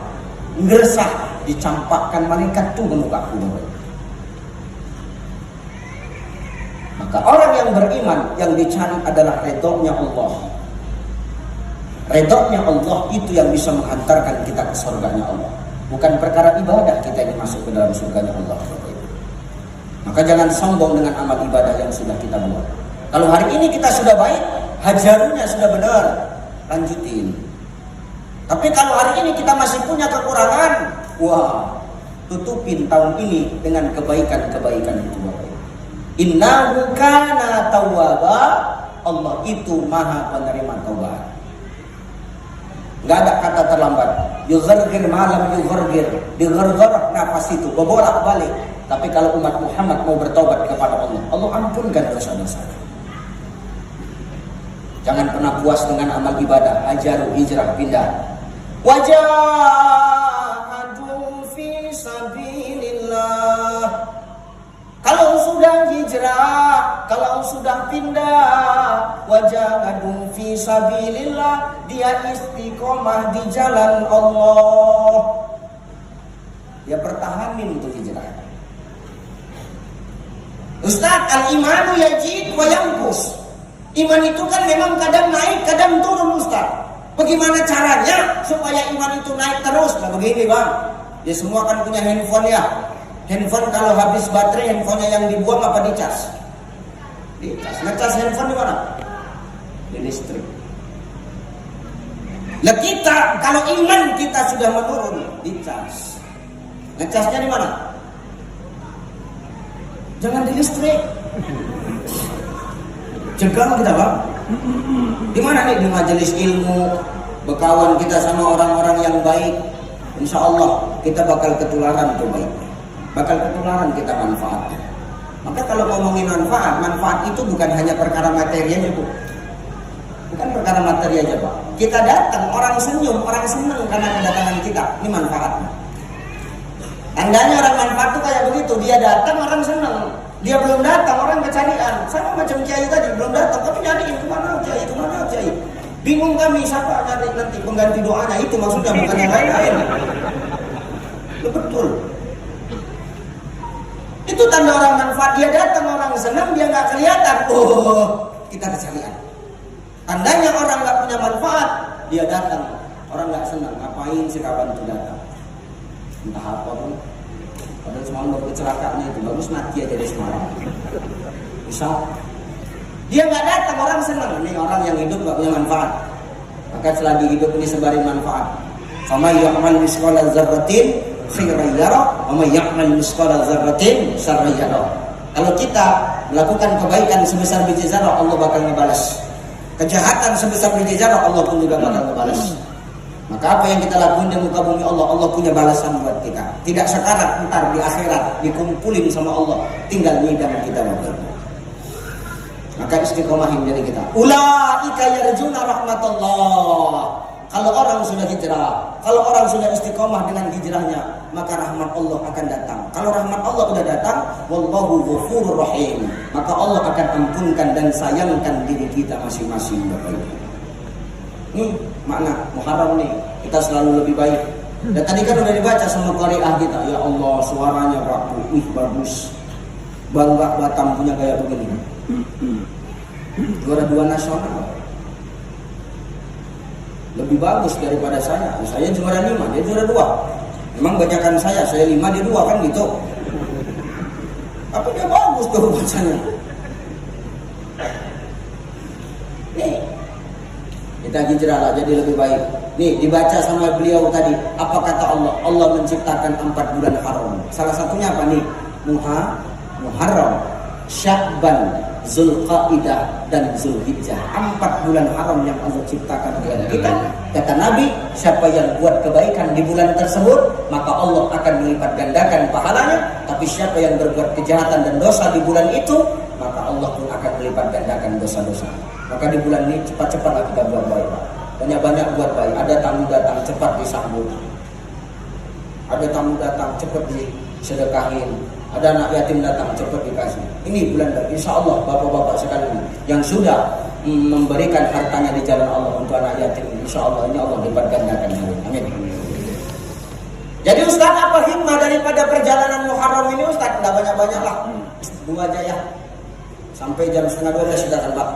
Ngeresah. Dicampakkan malaikat tuh ke muka aku. Maka orang yang beriman yang dicari adalah redhonya Allah. Redhonya Allah itu yang bisa menghantarkan kita ke surganya Allah. Bukan perkara ibadah kita ini masuk ke dalam surganya Allah. Maka jangan sombong dengan amal ibadah yang sudah kita buat. Kalau hari ini kita sudah baik, hajarunya sudah benar, lanjutin. Tapi kalau hari ini kita masih punya kekurangan, tutupin tahun ini dengan kebaikan-kebaikan itu. Innahu kana tawwaba, Allah itu maha penerima taubat. Gak ada kata terlambat. Yughargir malam yughargir, dighargar nafas itu berbolak-balik. Tapi kalau umat Muhammad mau bertobat kepada Allah, Allah ampunkan dosa-dosa. Jangan pernah puas dengan amal ibadah, hajar, hijrah, pindah. Wajahadu fi sabilillah. Kalau sudah hijrah, kalau sudah pindah, wajahadu fi sabilillah, dia istiqomah di jalan Allah. Dia pertahanin untuk hijrah. Ustaz, al-imanu yajid wa yanqus. Iman itu kan memang kadang naik, kadang turun Ustaz. Bagaimana caranya supaya iman itu naik terus? Nah begini Bang, ya semua kan punya handphone ya. Handphone kalau habis baterai, handphonenya yang dibuang apa dicas? Dicas. Ngecas handphone di mana? Di di listrik. Lah kita kalau iman kita sudah menurun, dicas. Ngecasnya di mana? Jangan di listrik. Cegah kita, Bang. Di mana nih? Di majelis ilmu, berkawan kita sama orang-orang yang baik. Insya Allah kita bakal ketularan tuh baik. Bakal ketularan kita manfaatnya. Maka kalau ngomongin manfaat itu bukan hanya perkara materi aja, Bu. Bukan perkara materi aja, Pak. Kita datang, orang senyum, orang senang karena kedatangan kita. Ini manfaatnya. Tandanya orang manfaat itu kayak begitu. Dia datang, orang senang. Dia belum datang, orang kecarian. Sama macam kiai tadi, belum datang, tapi nyariin kemana kiai. Bingung kami, siapa nyari nanti pengganti doanya. Itu maksudnya, bukan yang lain-lain. Itu betul. Itu tanda orang manfaat. Dia datang, orang senang, dia nggak kelihatan. Oh, kita kecarian. Tandanya orang nggak punya manfaat, dia datang, orang nggak senang. Ngapain si kawan itu datang? Entah apa pun. Padahal semalam baru kecelakaannya itu, bagus mati aja dari semalam. Bisa. Dia nggak datang, orang senang. Ini orang yang hidup nggak punya manfaat. Maka selagi hidup ini sebarin manfaat. Sama ya'mal misqala dzarratin khairan yara, wa may ya'mal misqala dzarratin syarran yara. Kalau kita melakukan kebaikan sebesar biji zarah, Allah bakal ngebalas. Kejahatan sebesar biji zarah, Allah pun juga bakal ngebalas. Maka apa yang kita lakukan di muka bumi Allah punya balasan buat kita. Tidak sekarang, ntar di akhirat dikumpulin sama Allah, tinggal ngidam kita bakal. Maka istiqomahin dari kita. Ulaika yarjuna rahmatullah. Kalau orang sudah hijrah, kalau orang sudah istiqomah dengan hijrahnya, maka rahmat Allah akan datang. Kalau rahmat Allah sudah datang, wallahu ghafurur rahim. Maka Allah akan ampunkan dan sayangkan diri kita masing-masing. Ini makna Muharram nih, kita selalu lebih baik. Dan tadi kan udah dibaca sama qari'ah kita. Ya Allah, suaranya bagus. Bangga Batam punya gaya begini. Juara 2 nasional. Lebih bagus daripada saya. Saya juara 5, dia juara 2. Memang banyakan saya 5, dia 2 kan gitu. Apa dia bagus tuh bacanya. Nih, kita hijrah lah jadi lebih baik. Nih dibaca sama beliau tadi. Apa kata Allah? Allah menciptakan 4 bulan haram. Salah satunya apa nih? Muharram, Sya'ban, Zulqaidah dan Zulhijjah. 4 bulan haram yang Allah ciptakan dengan kita. Kata Nabi, siapa yang buat kebaikan di bulan tersebut, maka Allah akan melipat gandakan pahalanya. Tapi siapa yang berbuat kejahatan dan dosa di bulan itu, maka Allah pun akan melipat gandakan dosa-dosa. Maka di bulan ini cepat-cepatlah kita buat baik. Banyak-banyak buat baik. Ada tamu datang, cepat disambut. Ada tamu datang, cepat disedekahin. Ada anak yatim datang, cepat dikasih. Ini bulan baik. Insya Allah bapak-bapak sekalian yang sudah memberikan hartanya di jalan Allah untuk anak yatim, insya Allah ini Allah lipat gandakan. Amin. Jadi Ustaz, apa hikmah daripada perjalanan Muharram ini Ustaz? Tidak banyak-banyak lah. 2 aja ya. Sampai jam 11:30 sudah kan Pak?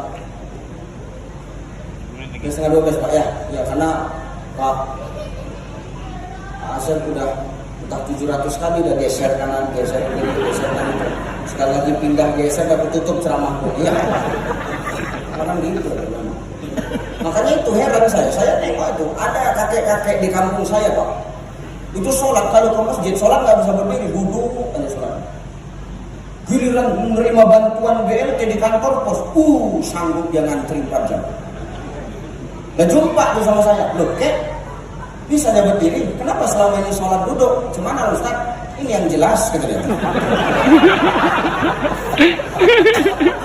Jam 11:30 Pak ya. Ya karena Pak Asal udah entah 700 kali udah geser kanan, geser kiri, geser kanan. Sekali lagi pindah geser dapat tutup ceramahku. Iya. Karena gitu. Makanya itu heran saya tengok itu ada kakek-kakek di kampung saya Pak. Itu sholat kalau ke masjid sholat nggak bisa berdiri, duduk aja sholat. Giliran menerima bantuan BLT di kantor pos, sanggup dia ngantri 4 jam. Dan jumpa tuh sama saya, loh kek bisa dia berdiri? Kenapa selama ini sholat duduk? Cemana Ustaz? Ini yang jelas kata dia.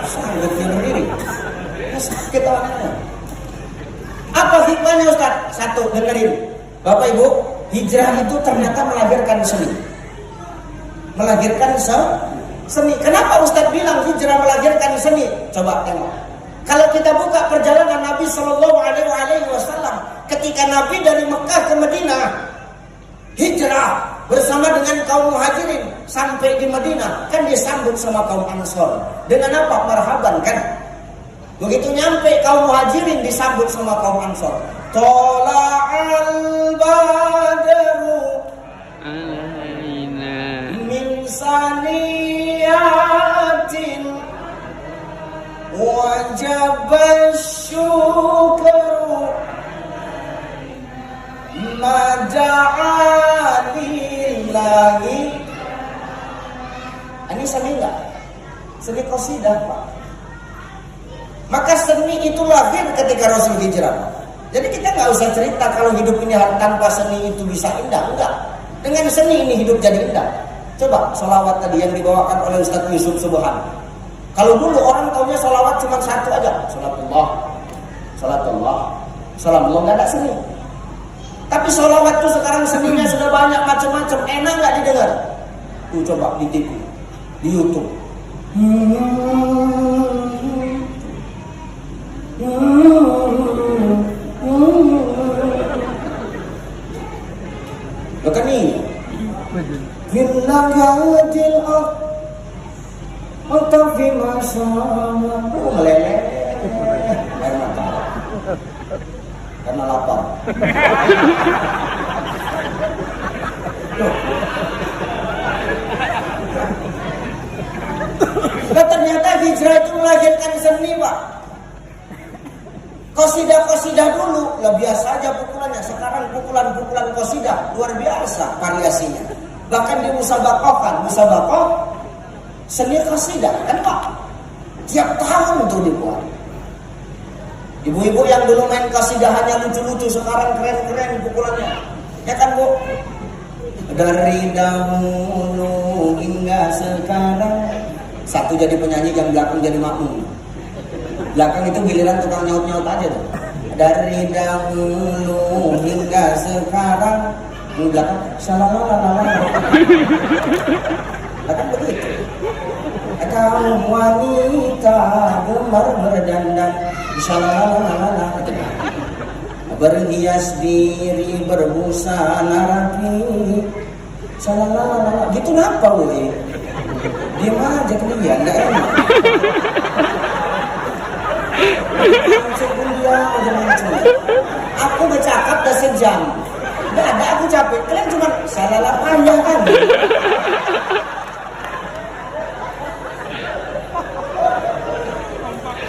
Sanggup dia berdiri. Sakit orangnya. Apa hikmahnya Ustaz? 1, dengerin. Bapak Ibu, hijrah itu ternyata melahirkan seni. Melahirkan seni. Kenapa Ustaz bilang hijrah melahirkan seni? Coba tengok. Kalau kita buka perjalanan Nabi Sallallahu Alaihi Wasallam, ketika Nabi dari Mekah ke Madinah hijrah bersama dengan kaum muhajirin sampai di Madinah, kan disambut sama kaum Ansor dengan apa? Marhaban kan? Begitu nyampe kaum muhajirin disambut sama kaum Ansor. Tola'al badru min saniyatin wajab syukru maja'alillahi. Ini seni enggak? Seni qasidah, Pak. Maka seni itu lahir ketika Rasul hijrah. Jadi kita nggak usah cerita kalau hidup ini tanpa seni itu bisa indah, enggak. Dengan seni ini hidup jadi indah. Coba sholawat tadi yang dibawakan oleh Ustaz Yusuf Subhan. Kalau dulu orang taunya sholawat cuma satu aja, salatullah, salatullah, salamullah, nggak ada seni. Tapi sholawat itu sekarang seninya sudah banyak macam-macam, enak nggak didengar? Tuh coba di TV, di YouTube. Bukan ini. Billahatil atau fi masyaallah. Meleleh. Air mata. Karena lapar. Nah, ternyata hijrah itu melahirkan seni, Pak. Qasidah-qasidah dulu lah biasa aja pukulannya. Sekarang pukulan-pukulan qasidah luar biasa variasinya. Bahkan di musabaqah seni qasidah kan, Pak. Tiap tahun tuh dibuat. Ibu-ibu yang dulu main qasidah hanya lucu-lucu, sekarang keren-keren pukulannya. Ya kan, Bu? Dari dahulu hingga sekarang. Satu jadi penyanyi, yang belakang jadi makmum. Belakang itu giliran tukang nyaut-nyaut aja tuh. Dari dahulu hingga sekarang. Di belakang salalalala. Kan begitu. Kaum wanita gemar berdandan salalalala. Berhias diri berbusana rapi salalalala. Gitu ngapa, woi? Diam aja kalian, enggak enak. Aku bercakap udah sejam, nggak ada, aku capek. Kalian cuma salah panjang kan?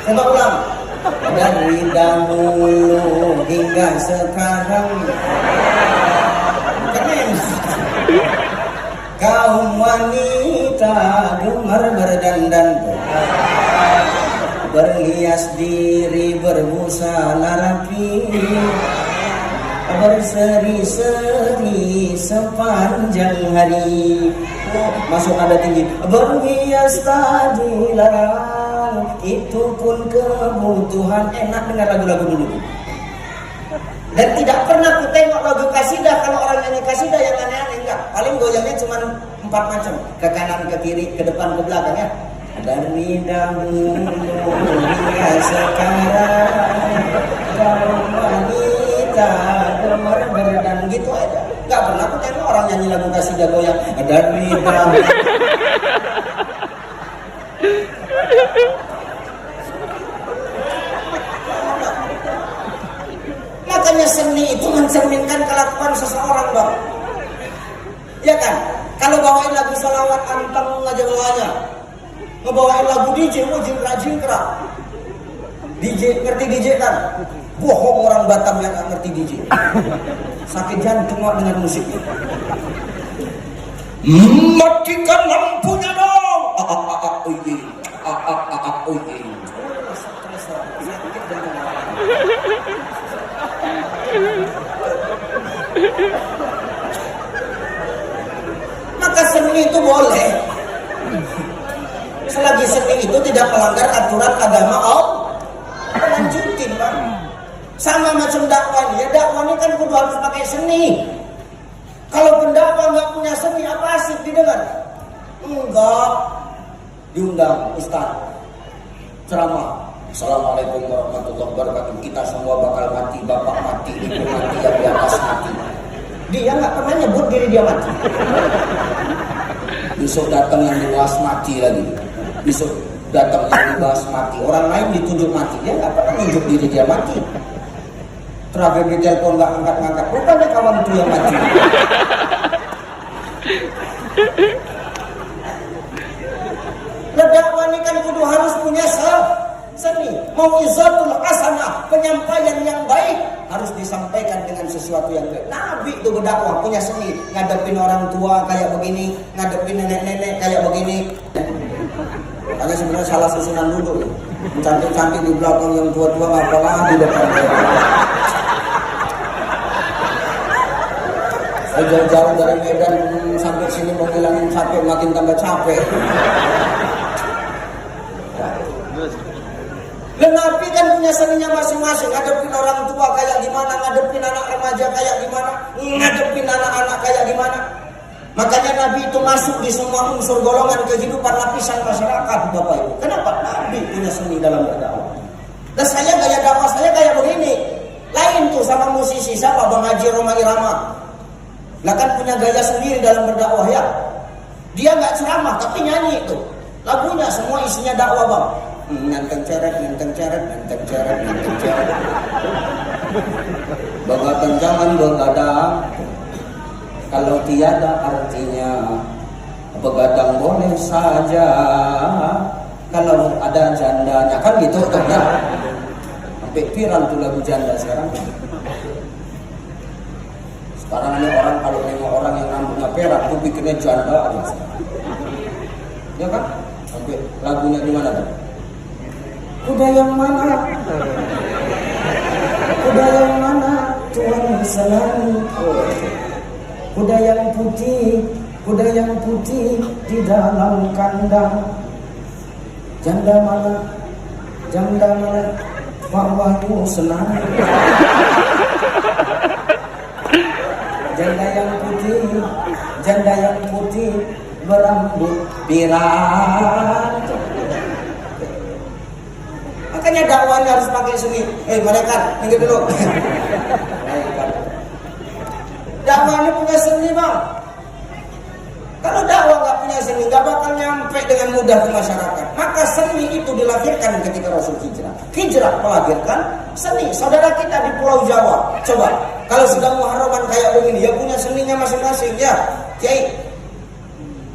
Coba ulang. Dari dahulu hingga sekarang. Keren. Kaum wanita gemar berdandan, berhias diri berbusana rapi, berseri-seri sepanjang hari. Masuk nada tinggi. Berhias tadi larang, itu pun kebutuhan. Enak dengar lagu-lagu dulu. Dan tidak pernah aku tengok lagu kasidah kalau orang nyanyi kasidah yang aneh-aneh, enggak. Paling goyangnya cuma 4 macam, ke kanan, ke kiri, ke depan, ke belakang ya. Dari dahulu hingga sekarang, kaum wanita gemar berdandan, gitu aja. Enggak pernah aku tengok orang nyanyi lagu kasidah goyang. Dari dahulu. Makanya seni itu mencerminkan kelakuan seseorang, Bang. Ya kan? Kalau bawain lagu salawat anteng aja bawanya. Ngebawain lagu DJ, jingkrak-jingkrak. DJ, ngerti DJ kan? Bohong orang Batam yang gak ngerti DJ. Sakit jantung dengan musiknya. Matikan lampunya dong. Maka seni itu boleh selagi seni itu tidak melanggar aturan agama Allah. Lanjutin, Bang. Sama macam dakwah ya, dakwah ini kan kudu harus pakai seni. Kalau pendakwah nggak punya seni, apa asik didengar? Enggak. Diundang Ustaz ceramah, Assalamualaikum warahmatullahi wabarakatuh. Kita semua bakal mati, bapak mati, ibu mati, yang di atas mati. Dia nggak pernah nyebut diri dia mati. Besok datang yang dibahas mati lagi. Besok datang yang dibahas mati. Orang lain ditunjuk mati. Dia nggak pernah nunjuk diri dia mati. Terakhir di telepon nggak angkat-angkat. Rupanya kawan itu yang mati. Dakwah ini kan kudu harus punya Seni, mau'izatul hasanah, penyampaian yang baik harus disampaikan dengan sesuatu yang baik. Nabi itu berdakwah punya seni, ngadepin orang tua kayak begini, ngadepin nenek-nenek kayak begini. Karena sebenarnya salah susunan dulu. Cantik-cantik di belakang, yang tua-tua ngapalah di depan. Saya jauh-jauh dari Medan sampai sini mau ngilangin capek, makin tambah capek. Dan Nabi kan punya seninya masing-masing, ngadepin orang tua kayak gimana, ngadepin anak remaja kayak gimana, ngadepin anak-anak kayak gimana. Makanya Nabi itu masuk di semua unsur golongan kehidupan lapisan masyarakat, Bapak Ibu. Kenapa? Nabi punya seni dalam berdakwah. Dan saya gaya dakwah saya kayak begini. Lain tuh sama musisi siapa, Bang Haji Roma Irama. Lah kan punya gaya sendiri dalam berdakwah ya. Dia nggak ceramah tapi nyanyi tuh. Lagunya semua isinya dakwah, Bang. Nganteng ceret. Begadang jangan begadang. Kalau tiada artinya, begadang boleh saja. Kalau ada jandanya, kan gitu tuh ya. Sampai viral tuh lagu janda sekarang. Sekarang ini orang kalau nengok orang yang rambutnya perak tuh pikirnya janda aja. Ya kan? Sampai lagunya di mana tuh? Kuda yang mana? Kuda yang mana? Tuhan selalu. Kuda yang putih di dalam kandang. Janda mana? Wahyu senang. Janda yang putih berambut pirang. Makanya dakwahnya harus pakai seni. Mereka minggir dulu. Dakwah ini punya seni, Bang. Kalau dakwah nggak punya seni, nggak bakal nyampe dengan mudah ke masyarakat. Maka seni itu dilahirkan ketika Rasul hijrah. Hijrah melahirkan seni. Saudara kita di Pulau Jawa, coba kalau sedang muharraman kayak begini, ya punya seninya masing-masing ya. Kiai,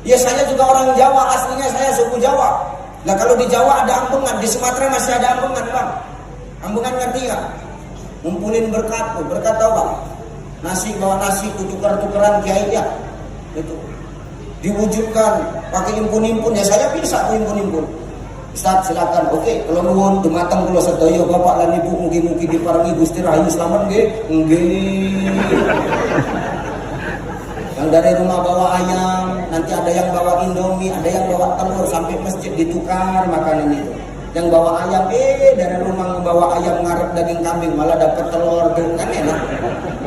ya saya juga orang Jawa, aslinya saya suku Jawa. Nah kalau di Jawa ada ambengan, di Sumatera masih ada ambengan, Bang. Ambengan ngerti nggak? Ngumpulin berkat tahu Bang? Nasi bawa nasi, tukar-tukaran kiai ya. Itu diwujudkan pakai impun-impun, ya saya bisa impun-impun. Ustaz silakan, oke, kalau nuwun dumateng kula sedaya bapak lan ibu mugi-mugi diparingi Gusti Rahayu slamet nggih. Nggih. Yang dari rumah bawa ayam, nanti ada yang bawa Indomie, ada yang bawa telur, sampai masjid ditukar makanan itu. Yang bawa ayam, dari rumah membawa ayam ngarep daging kambing malah dapat telur, kan enak.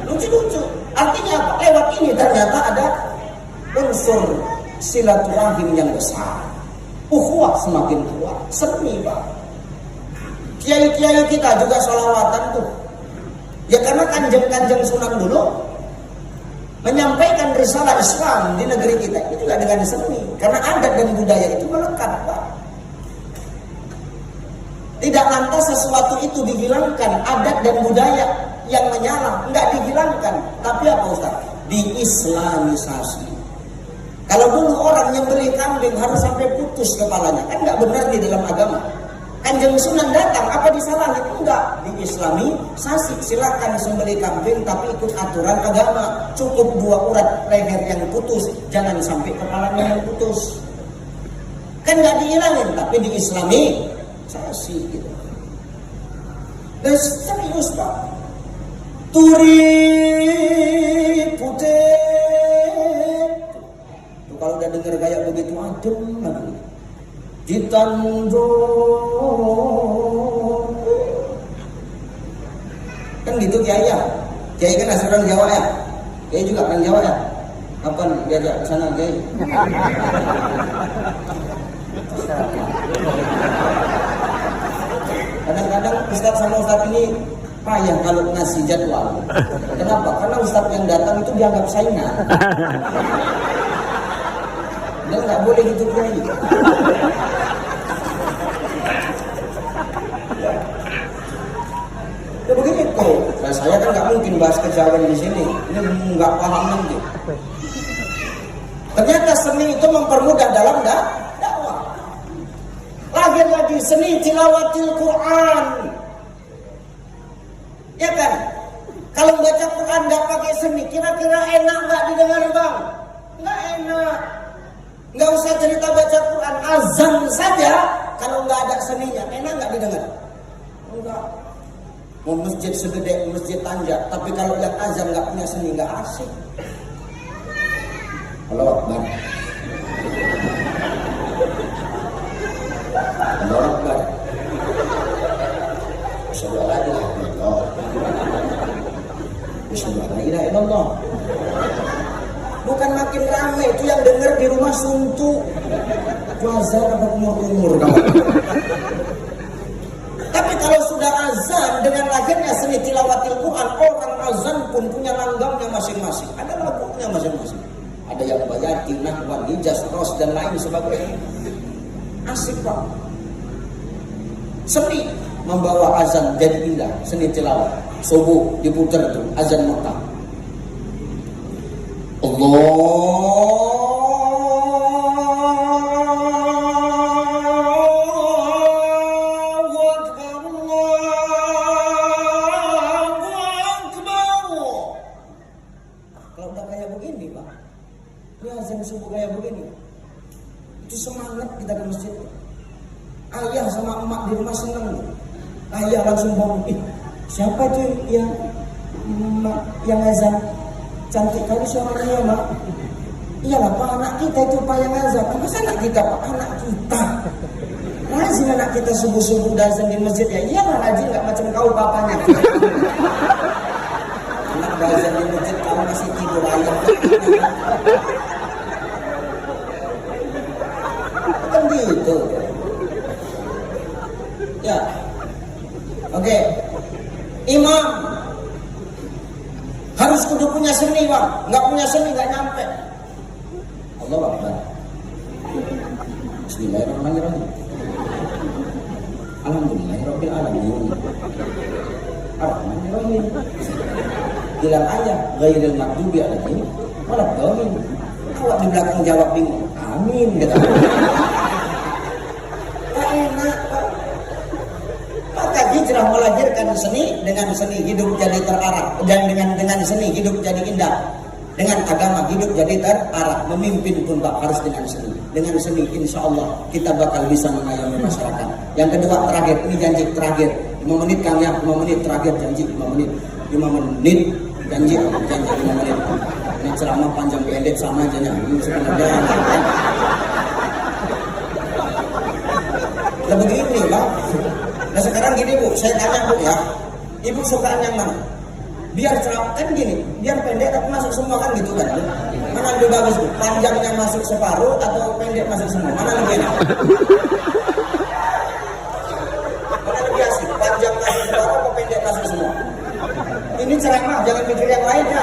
Lucu-lucu. Artinya apa? Lewat ini ternyata ada unsur silaturahim yang besar. Ukhuwah semakin kuat. Seni, Pak. Kiai-kiai kita juga sholawatan tuh. Ya karena kanjeng-kanjeng Sunan dulu menyampaikan risalah Islam di negeri kita itu juga dengan seni. Karena adat dan budaya itu melekat, Pak. Tidak lantas sesuatu itu dihilangkan, adat dan budaya yang menyala, enggak dihilangkan. Tapi apa Ustaz? Diislamisasi. Kalau dulu orang yang beli kambing harus sampai putus kepalanya, kan enggak benar di dalam agama. Kanjeng Sunan datang, apa disalahin? Enggak, diislamisasi. Silakan sembelih kambing tapi ikut aturan agama. Cukup 2 urat leher yang putus, jangan sampai kepalanya yang putus. Kan enggak dihilangin, tapi diislamisasi gitu. Dan serius, Pak. Turi putih. Tuh, kalau udah dengar gaya begitu adem lagi. Ditandung. Kan gitu Kiai ya. Kiai kan asal orang Jawa ya. Kiai juga orang Jawa ya. Kapan diajak ke sana Kiai? Kadang-kadang Ustaz sama Ustaz ini payah kalau ngasih jadwal. Kenapa? Karena Ustaz yang datang itu dianggap saingan. Dan nggak boleh gitu Kiai. Ya begitu. Nah, saya kan nggak mungkin bahas kejawen di sini. Ini nggak paham nanti. Ternyata seni itu mempermudah dalam dakwah. Lagi-lagi seni tilawatil Quran. Ya kan? Kalau baca Quran nggak pakai seni, kira-kira enak nggak didengar bang? Nggak enak. Nggak usah cerita baca Quran, azan saja kalau nggak ada seninya, enak nggak didengar? Enggak. Mau masjid segede masjid Tanjak, tapi kalau yang azan nggak punya seni nggak asik. Allahu Akbar. Allahu Akbar. Asyhadu an la ilaha illallah. Asyhadu an la ilaha illallah. Bukan makin ramai, itu yang dengar di rumah suntuk. Azan apa umur kamu? Tapi kalau sudah azan dengan lahirnya seni tilawatil Quran, orang azan pun punya langgamnya masing-masing. Ada lagunya masing-masing. Ada yang bayati, nahwan, hijaz, ros dan lain sebagainya. Asik pak. Seni membawa azan jadi indah. Seni tilawat. Subuh diputar itu azan Mekah. Allah. Subuh kayak begini, itu semangat kita ke masjid. Ayah sama emak di rumah senang. Ayah langsung bangun. Siapa tuh yang azan? Cantik kali suaranya mak. Iyalah pak, anak kita itu pak yang azan. Masa anak kita pak? Anak kita. Rajin anak kita subuh-subuh udah azan di masjid ya. Iyalah rajin, nggak macam kau bapaknya. Anak azan di masjid kamu masih tidur ayam. Kan gitu. Ya. Oke. Imam harus kudu punya seni, Bang. Enggak punya seni enggak nyampe. Allahu Akbar. Bismillahirrahmanirrahim. Alhamdulillahirabbil alamin. Arrahmanirrahim. Bilang aja ghairil maghdubi alaihim waladdallin. Awak di belakang jawab bingung. Amin kata. Enak Pak. Maka hijrah melahirkan seni, dengan seni hidup jadi terarah, dan dengan seni hidup jadi indah, dengan agama hidup jadi terarah. Memimpin pun Pak harus dengan seni. Dengan seni insya Allah kita bakal bisa mengayomi masyarakat. Yang kedua terakhir, ini janji terakhir 5 menit Kang ya, 5 menit terakhir janji 5 menit 5 menit janji 5 menit. Ini ceramah panjang pendek sama aja nya. Ini sebenarnya nah begini Bang. Nah sekarang gini Bu, saya tanya Bu ya, Ibu sukaan yang mana? Biar ceramah kan gini, biar pendek tapi masuk semua kan gitu kan? Mana lebih bagus Bu? Panjangnya masuk separuh atau pendek masuk semua? Mana lebih enak? Mana lebih asik? Panjang masuk separuh atau pendek masuk semua? Ini ceramah, jangan mikir yang lainnya.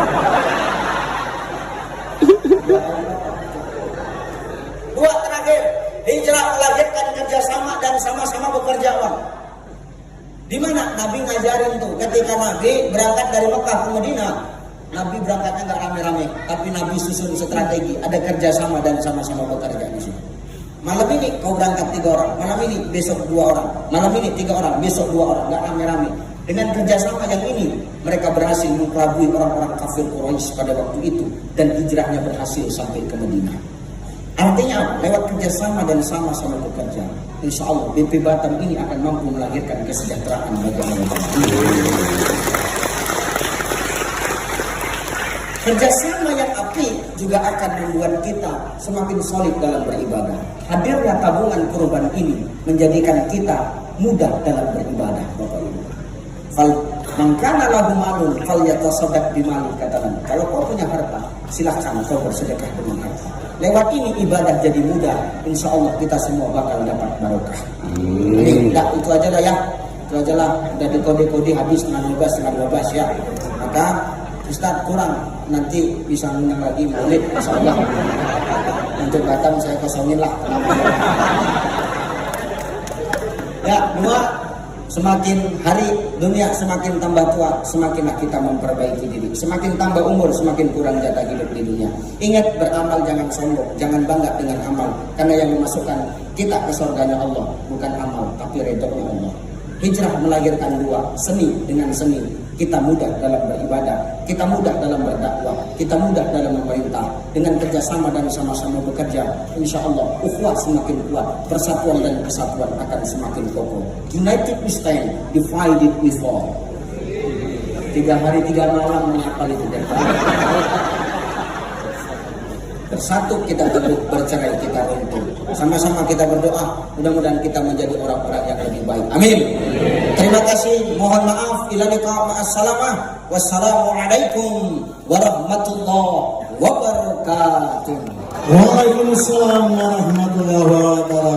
Dua terakhir, hijrah melahirkan kerjasama dan sama-sama bekerja Bang. Di mana Nabi ngajarin tuh ketika Nabi berangkat dari Mekah ke Madinah, Nabi berangkatnya nggak rame-rame, tapi Nabi susun strategi, ada kerjasama dan sama-sama bekerja di sini. Malam ini kau berangkat 3 orang, malam ini besok 2 orang, malam ini 3 orang, besok 2 orang, nggak rame-rame. Dengan kerjasama yang ini, mereka berhasil mengelabui orang-orang kafir Quraisy pada waktu itu, dan hijrahnya berhasil sampai ke Madinah. Artinya lewat kerjasama dan sama-sama bekerja, insya Allah BP Batam ini akan mampu melahirkan kesejahteraan bagi masyarakat. Kerjasama yang apik juga akan membuat kita semakin solid dalam beribadah. Hadirnya tabungan kurban ini menjadikan kita mudah dalam beribadah, Bapak Ibu. Mangkana lahu malun fal yatasaddaq bimali, kata Nabi. Kalau kau punya harta, silahkan kau bersedekah dengan harta. Lewat ini ibadah jadi mudah. Insya Allah kita semua bakal dapat barokah. Ini itu aja lah ya. Itu aja lah. Udah dikode-kode habis setengah 12 ya. Maka Ustaz kurang, nanti bisa ngundang lagi maulid insya Allah. Untuk Batam saya kosongin lah. Ya, 2 Semakin hari dunia semakin tambah tua, semakinlah kita memperbaiki diri. Semakin tambah umur, semakin kurang jatah hidup di dunia. Ingat, beramal jangan sombong, jangan bangga dengan amal. Karena yang memasukkan kita ke surganya Allah bukan amal, tapi ridhonya Allah. Hijrah melahirkan dua, seni dengan seni. Kita mudah dalam beribadah, kita mudah dalam berdakwah, kita mudah dalam memerintah. Dengan kerjasama dan sama-sama bekerja, insya Allah ukhuwah semakin kuat, persatuan dan kesatuan akan semakin kokoh. United we stand, divided we fall. 3 hari 3 malam menghafal itu dan bersatu kita teguh, bercerai kita runtuh. Sama-sama kita berdoa, mudah-mudahan kita menjadi orang-orang yang lebih baik. Amin. Terima kasih. Mohon maaf. Ila liqa ma'assalamah. Wassalamualaikum warahmatullahi wabarakatuh. Waalaikumsalam warahmatullahi wabarakatuh.